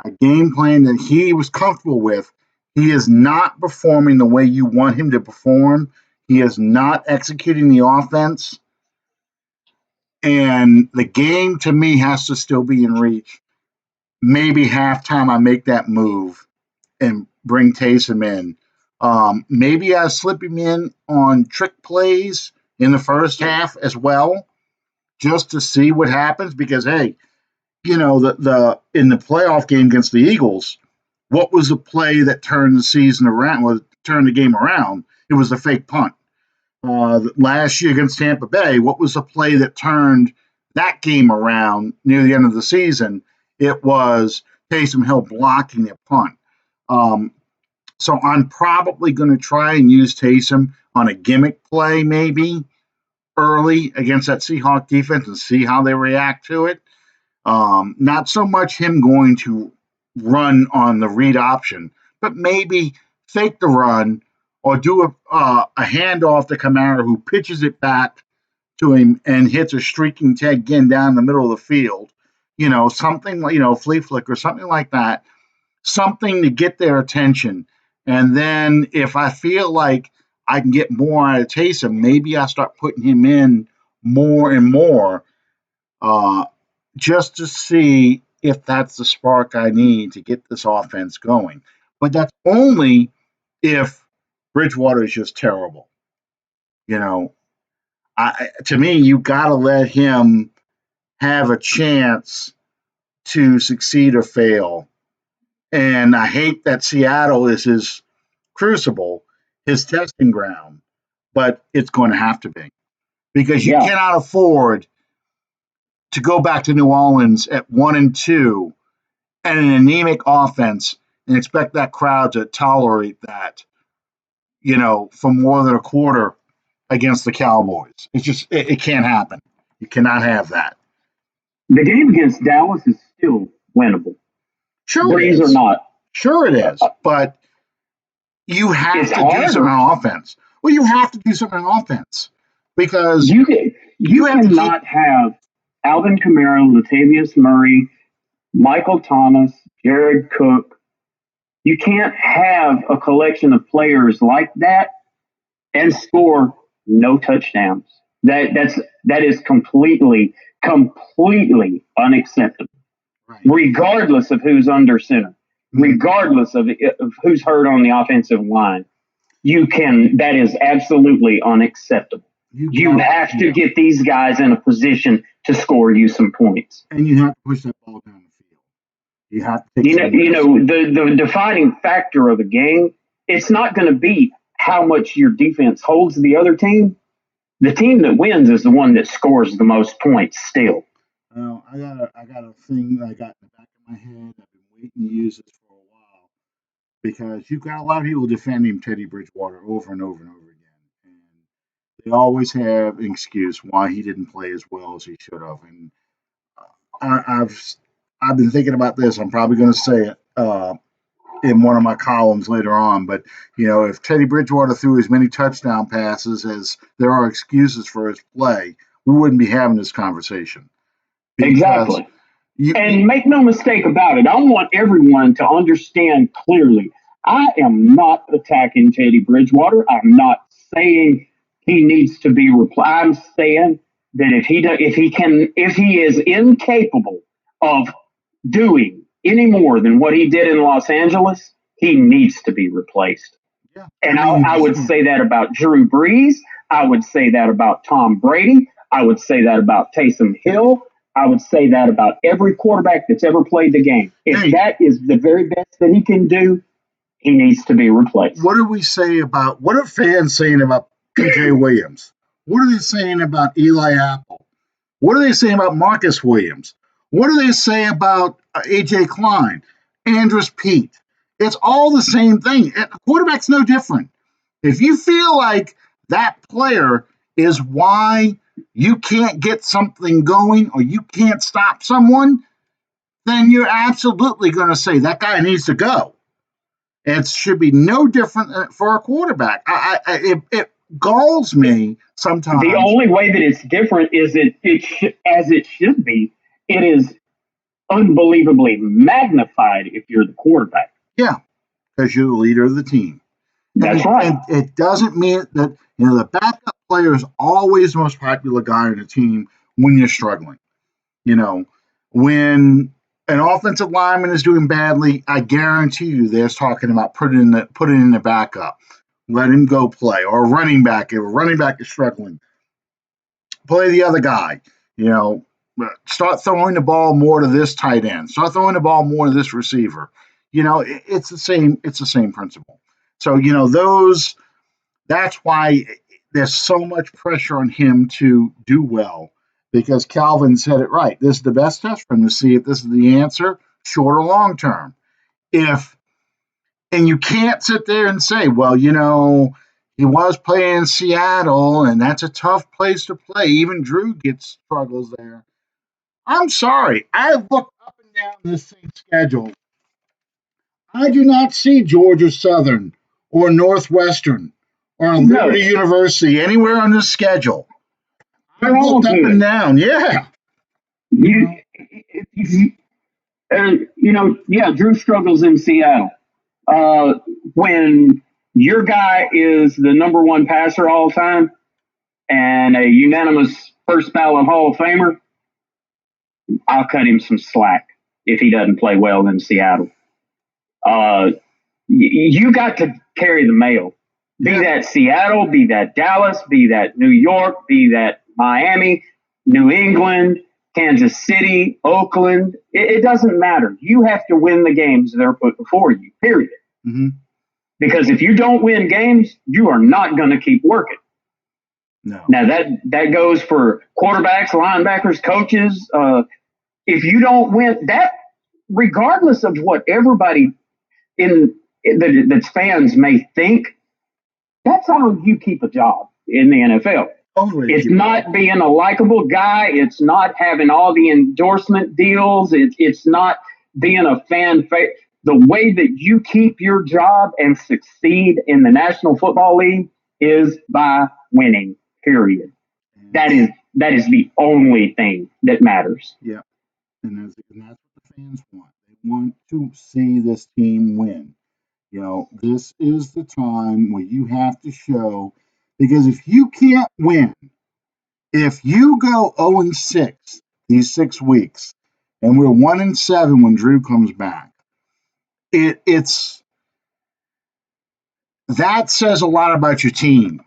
a game plan that he was comfortable with, He is not performing the way you want him to perform. He is not executing the offense. And the game to me has to still be in reach. Maybe halftime, I make that move and bring Taysom in. Maybe I slip him in on trick plays in the first half as well, just to see what happens. Because hey, the in the playoff game against the Eagles, what was the play that turned the season around? Was turned the game around? It was the fake punt. Last year against Tampa Bay, what was the play that turned that game around near the end of the season? It was Taysom Hill blocking a punt. Um, so I'm probably going to try and use Taysom on a gimmick play, maybe early against that Seahawk defense and see how they react to it. Not so much him going to run on the read option, but maybe fake the run or do a handoff to Kamara, who pitches it back to him and hits a streaking Ted Ginn down the middle of the field. Something like, flea flick or something like that, something to get their attention. And then if I feel like I can get more out of Taysom, maybe I start putting him in more and more, uh, just to see if that's the spark I need to get this offense going. But that's only if Bridgewater is just terrible. You know, to me, you got to let him have a chance to succeed or fail. And I hate that Seattle is his crucible, his testing ground, but it's going to have to be because you cannot afford to go back to New Orleans at 1-2 and an anemic offense and expect that crowd to tolerate that, for more than a quarter against the Cowboys. It's just, it can't happen. You cannot have that. The game against Dallas is still winnable. Sure, Brees or not. Sure, it is. But you have to do something on offense. Well, you have to do something on offense because you cannot have Alvin Kamara, Latavius Murray, Michael Thomas, Jared Cook. You can't have a collection of players like that and score no touchdowns. That is completely unacceptable. Right. Regardless of who's under center, regardless of who's hurt on the offensive line, that is absolutely unacceptable. You have to get these guys in a position to score you some points. And you have to push that ball down the field. You have to take the defining factor of the game, it's not going to be how much your defense holds the other team. The team that wins is the one that scores the most points still. Well, I got a thing that I got in the back of my head. I've been waiting to use this for a while because you've got a lot of people defending Teddy Bridgewater over and over and over again. And they always have an excuse why he didn't play as well as he should have. And I've been thinking about this. I'm probably going to say it in one of my columns later on. But if Teddy Bridgewater threw as many touchdown passes as there are excuses for his play, we wouldn't be having this conversation. Exactly. And make no mistake about it. I want everyone to understand clearly. I am not attacking Teddy Bridgewater. I'm not saying he needs to be replaced. I'm saying that if he is incapable of doing any more than what he did in Los Angeles, he needs to be replaced. Yeah. And I would say that about Drew Brees. I would say that about Tom Brady. I would say that about Taysom Hill. I would say that about every quarterback that's ever played the game. If that is the very best that he can do, he needs to be replaced. What are fans saying about PJ Williams? What are they saying about Eli Apple? What are they saying about Marcus Williams? What do they say about A.J. Klein, Andrus Peat? It's all the same thing. Quarterback's no different. If you feel like that player is why you can't get something going or you can't stop someone, then you're absolutely going to say that guy needs to go. It should be no different for a quarterback. It galls me sometimes. The only way that it's different is as it should be. It is unbelievably magnified if you're the quarterback. Yeah, because you're the leader of the team. That's right. And it doesn't mean that, the backup player is always the most popular guy on the team when you're struggling. You know, when an offensive lineman is doing badly, I guarantee you they're talking about putting in the backup, let him go play, or a running back. If a running back is struggling, play the other guy. You know, start throwing the ball more to this tight end. Start throwing the ball more to this receiver. It's the same. It's the same principle. So those. That's why there's so much pressure on him to do well, because Calvin said it right. This is the best test for him to see if this is the answer, short or long term. If And you can't sit there and say, well, he was playing in Seattle, and that's a tough place to play. Even Drew gets struggles there. I'm sorry. I looked up and down this thing's schedule. I do not see Georgia Southern or Northwestern or No, Liberty University anywhere on this schedule. I they're all looked up and good. down. Yeah. You, you, yeah, Drew struggles in Seattle. Uh, when your guy is the number one passer all time and a unanimous first ballot Hall of Famer, I'll cut him some slack if he doesn't play well in Seattle. Uh, you got to carry the mail. Be that Seattle, be that Dallas, be that New York, be that Miami, New England, Kansas City, Oakland. It doesn't matter. You have to win the games that are put before you, period. Mm-hmm. Because if you don't win games, you are not going to keep working. No. Now, that goes for quarterbacks, linebackers, coaches. If you don't win that, regardless of what everybody that's fans may think, that's how you keep a job in the NFL. It's not being a likable guy. It's not having all the endorsement deals. It's not being a fan favorite. The way that you keep your job and succeed in the National Football League is by winning, period. That is the only thing that matters. Yeah. And that's what the fans want. They want to see this team win. This is the time where you have to show, because if you can't win, if you go 0-6 these 6 weeks, and we're 1-7 when Drew comes back, it's that says a lot about your team,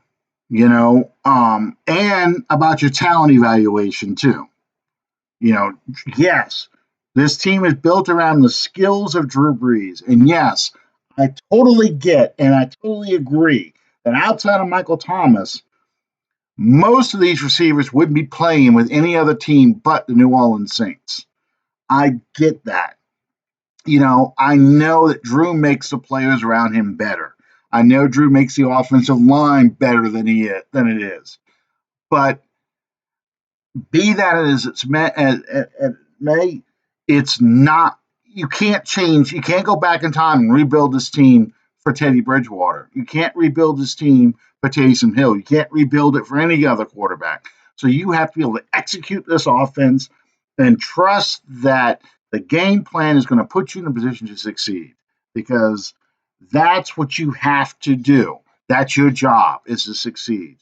and about your talent evaluation too. Yes, this team is built around the skills of Drew Brees. And yes, I totally get and I totally agree that outside of Michael Thomas, most of these receivers wouldn't be playing with any other team but the New Orleans Saints. I get that. I know that Drew makes the players around him better. I know Drew makes the offensive line better than it is. But be that as it may, it's not. You can't change. You can't go back in time and rebuild this team for Teddy Bridgewater. You can't rebuild this team for Taysom Hill. You can't rebuild it for any other quarterback. So you have to be able to execute this offense and trust that the game plan is going to put you in a position to succeed, because that's what you have to do. That's your job, is to succeed.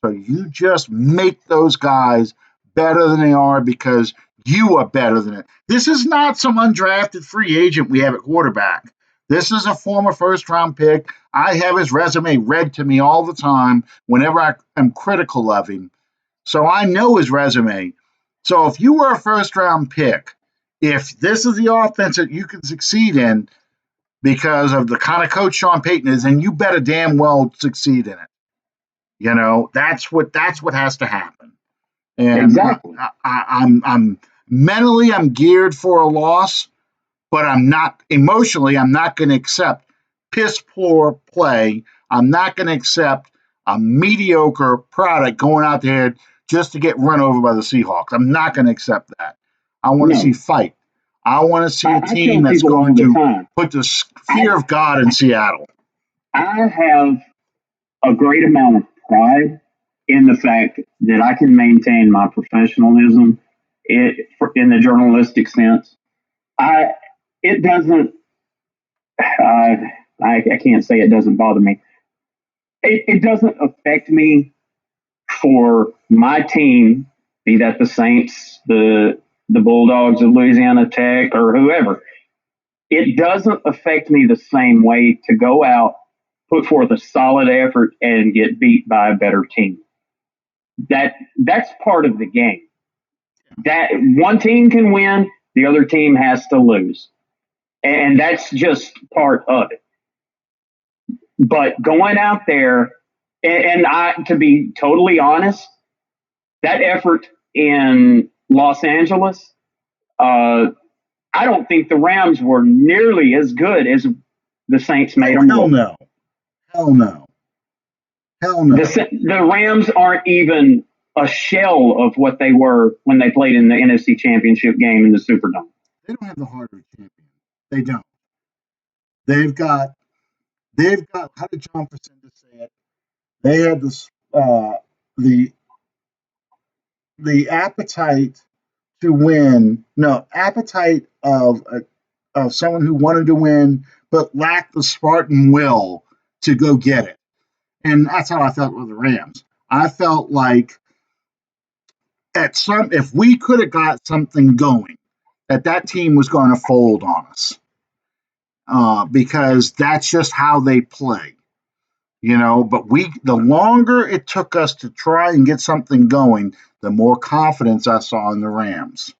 So you just make those guys better than they are, because you are better than it. This is not some undrafted free agent we have at quarterback. This is a former first round pick. I have his resume read to me all the time whenever I am critical of him. So I know his resume. So if you were a first round pick, if this is the offense that you can succeed in because of the kind of coach Sean Payton is, then you better damn well succeed in it. That's what has to happen. And Exactly. I'm mentally, I'm geared for a loss, but I'm not emotionally. I'm not going to accept piss poor play. I'm not going to accept a mediocre product going out there just to get run over by the Seahawks. I'm not going to accept that. I want to No. see fight. I want to see a I team tell that's people all going the to time, put the fear of God in Seattle. I have a great amount of pride in the fact that I can maintain my professionalism in the journalistic sense. It doesn't. I can't say it doesn't bother me. It doesn't affect me for my team, be that the Saints, the Bulldogs of Louisiana Tech, or whoever. It doesn't affect me the same way to go out, put forth a solid effort, and get beat by a better team. That's part of the game. That one team can win, the other team has to lose, and that's just part of it. But going out there, and I, to be totally honest, that effort in Los Angeles, uh, I don't think the Rams were nearly as good as the Saints made Oh, them hell look. no. Hell no. Hell no. The Rams aren't even a shell of what they were when they played in the NFC Championship game in the Superdome. They don't have the heart of a champion. They don't. They've got how did John Facenda say it? They had this the the appetite to win. No, appetite of someone who wanted to win but lacked the Spartan will to go get it. And that's how I felt with the Rams. I felt like if we could have got something going, that team was going to fold on us because that's just how they play. But the longer it took us to try and get something going, the more confidence I saw in the Rams.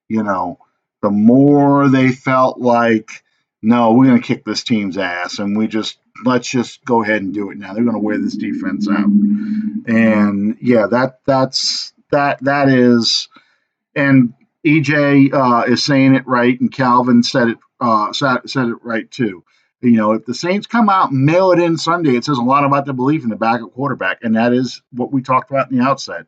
The more they felt like, no, we're going to kick this team's ass, and let's just go ahead and do it now. They're going to wear this defense out, and yeah, that is, and EJ is saying it right, and Calvin said it right too. If the Saints come out and mail it in Sunday, it says a lot about their belief in the backup quarterback, and that is what we talked about in the outset.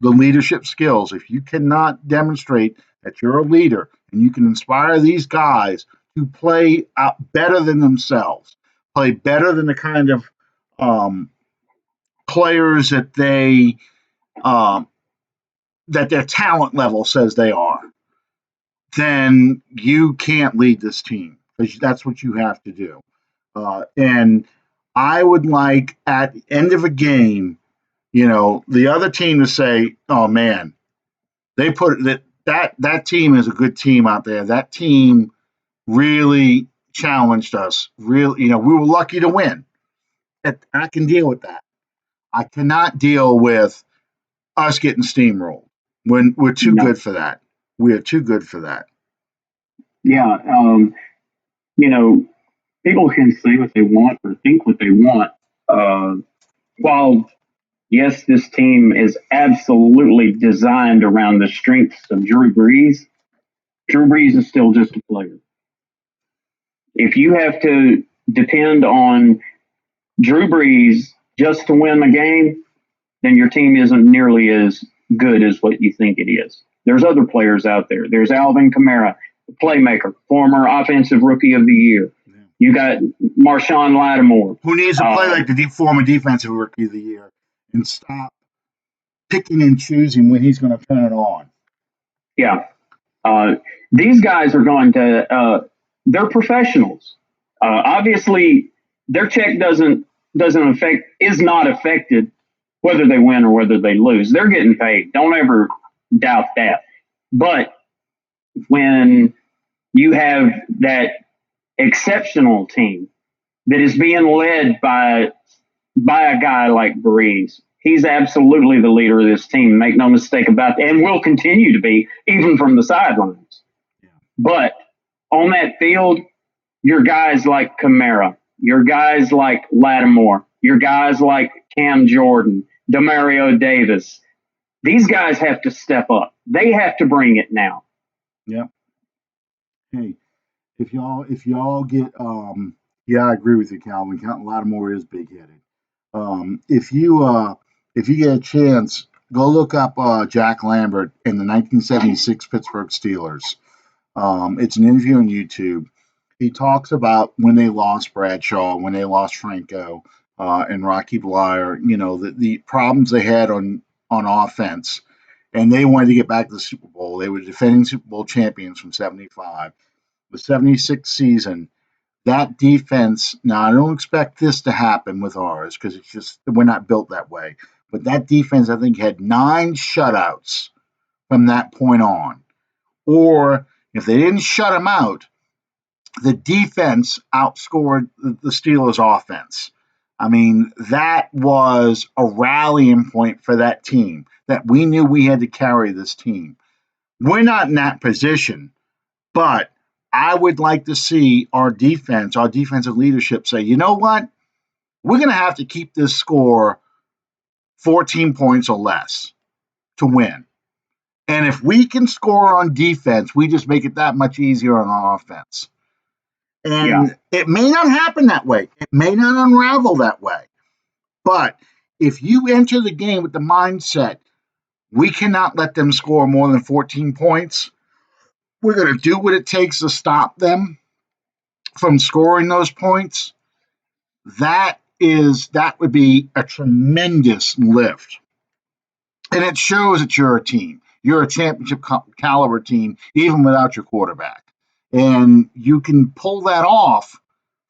The leadership skills. If you cannot demonstrate that you're a leader and you can inspire these guys to play out better than themselves, play better than the kind of players um, that their talent level says they are, then you can't lead this team because that's what you have to do. And I would like at the end of a game, the other team to say, "Oh man, they put that team is a good team out there. That team really challenged us. Really, we were lucky to win. I can deal with that. I cannot deal with us getting steamrolled when we're too No. good for that. We are too good for that. Yeah. You know, people can say what they want or think what they want. Uh, while, yes, this team is absolutely designed around the strengths of Drew Brees is still just a player. If you have to depend on Drew Brees just to win the game, then your team isn't nearly as good as what you think it is. There's other players out there. There's Alvin Kamara, the playmaker, former offensive rookie of the year. You got Marshawn Lattimore. Who needs to play like the former defensive rookie of the year and stop picking and choosing when he's going to turn it on. Yeah. These guys are going to, they're professionals. Obviously, their check is not affected whether they win or whether they lose. They're getting paid. Don't ever doubt that. But when you have that exceptional team that is being led by a guy like Brees, he's absolutely the leader of this team. Make no mistake about that, and will continue to be even from the sidelines. Yeah. But on that field, your guys like Kamara, your guys like Lattimore, your guys like Cam Jordan, Demario Davis. These guys have to step up. They have to bring it now. Yeah. Hey, if y'all get yeah, I agree with you, Calvin. Lattimore is big headed. If you get a chance, go look up Jack Lambert in the 1976 Pittsburgh Steelers. It's an interview on YouTube. He talks about when they lost Bradshaw, when they lost Franco, and Rocky Bleier. The problems they had on offense, and they wanted to get back to the Super Bowl. They were defending Super Bowl champions from '75. The '76 season, that defense. Now, I don't expect this to happen with ours because it's just we're not built that way. But that defense, I think, had 9 shutouts from that point on. Or if they didn't shut them out, the defense outscored the Steelers' offense. I mean, that was a rallying point for that team, that we knew we had to carry this team. We're not in that position, but I would like to see our defense, our defensive leadership say, you know what? We're going to have to keep this score 14 points or less to win. And if we can score on defense, we just make it that much easier on offense. And it may not happen that way. It may not unravel that way. But if you enter the game with the mindset, we cannot let them score more than 14 points, we're going to do what it takes to stop them from scoring those points. That would be a tremendous lift. And it shows that you're a team. You're a championship caliber team, even without your quarterback. And you can pull that off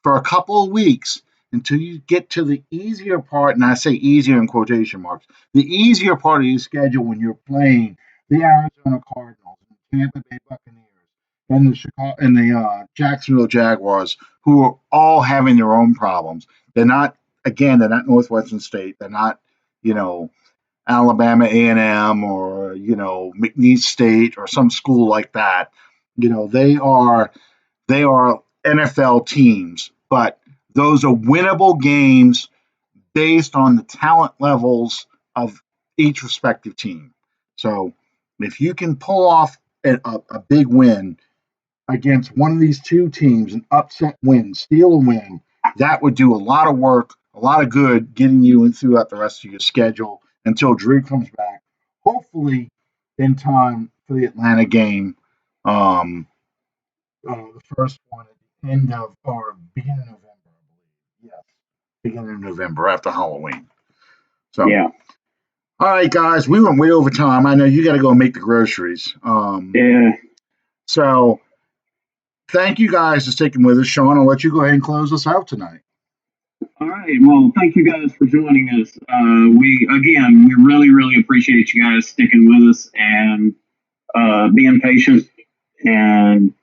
for a couple of weeks until you get to the easier part, and I say easier in quotation marks, the easier part of your schedule when you're playing the Arizona Cardinals, the Tampa Bay Buccaneers, and the Jacksonville Jaguars, who are all having their own problems. They're not Northwestern State. They're not, you know, Alabama A&M or, McNeese State or some school like that. They are NFL teams, but those are winnable games based on the talent levels of each respective team. So if you can pull off a big win against one of these two teams, an upset win, steal a win, that would do a lot of work, a lot of good getting you in throughout the rest of your schedule until Drew comes back, hopefully in time for the Atlanta game. The first one at the end of or beginning of November, I believe. Yes, beginning of November after Halloween. So, all right, guys, we went way over time. I know you got to go make the groceries. So, thank you guys for sticking with us. Sean, I'll let you go ahead and close us out tonight. All right. Well, thank you guys for joining us. We really, really appreciate you guys sticking with us and being patient and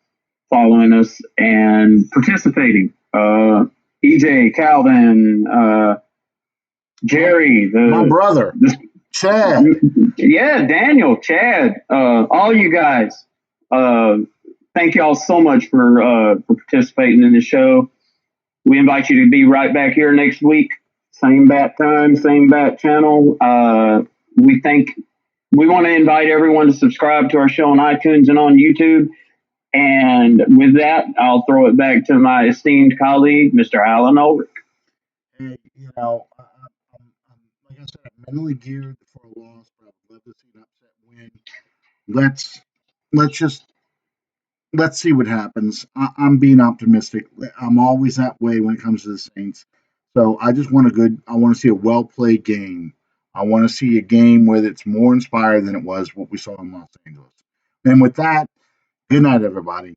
following us and participating. EJ, Calvin, Jerry, my brother, Chad. Yeah, Daniel, Chad, all you guys. Thank you all so much for participating in the show. We invite you to be right back here next week. Same bat time, same bat channel. We want to invite everyone to subscribe to our show on iTunes and on YouTube. And with that, I'll throw it back to my esteemed colleague, Mr. Alan Ulrich. Hey, I'm, like I said, I'm mentally geared for a loss, but I'd love to see an upset win. Let's see what happens. I'm being optimistic. I'm always that way when it comes to the Saints. So I just want I want to see a well played game. I want to see a game where it's more inspired than it was what we saw in Los Angeles. And with that, good night, everybody.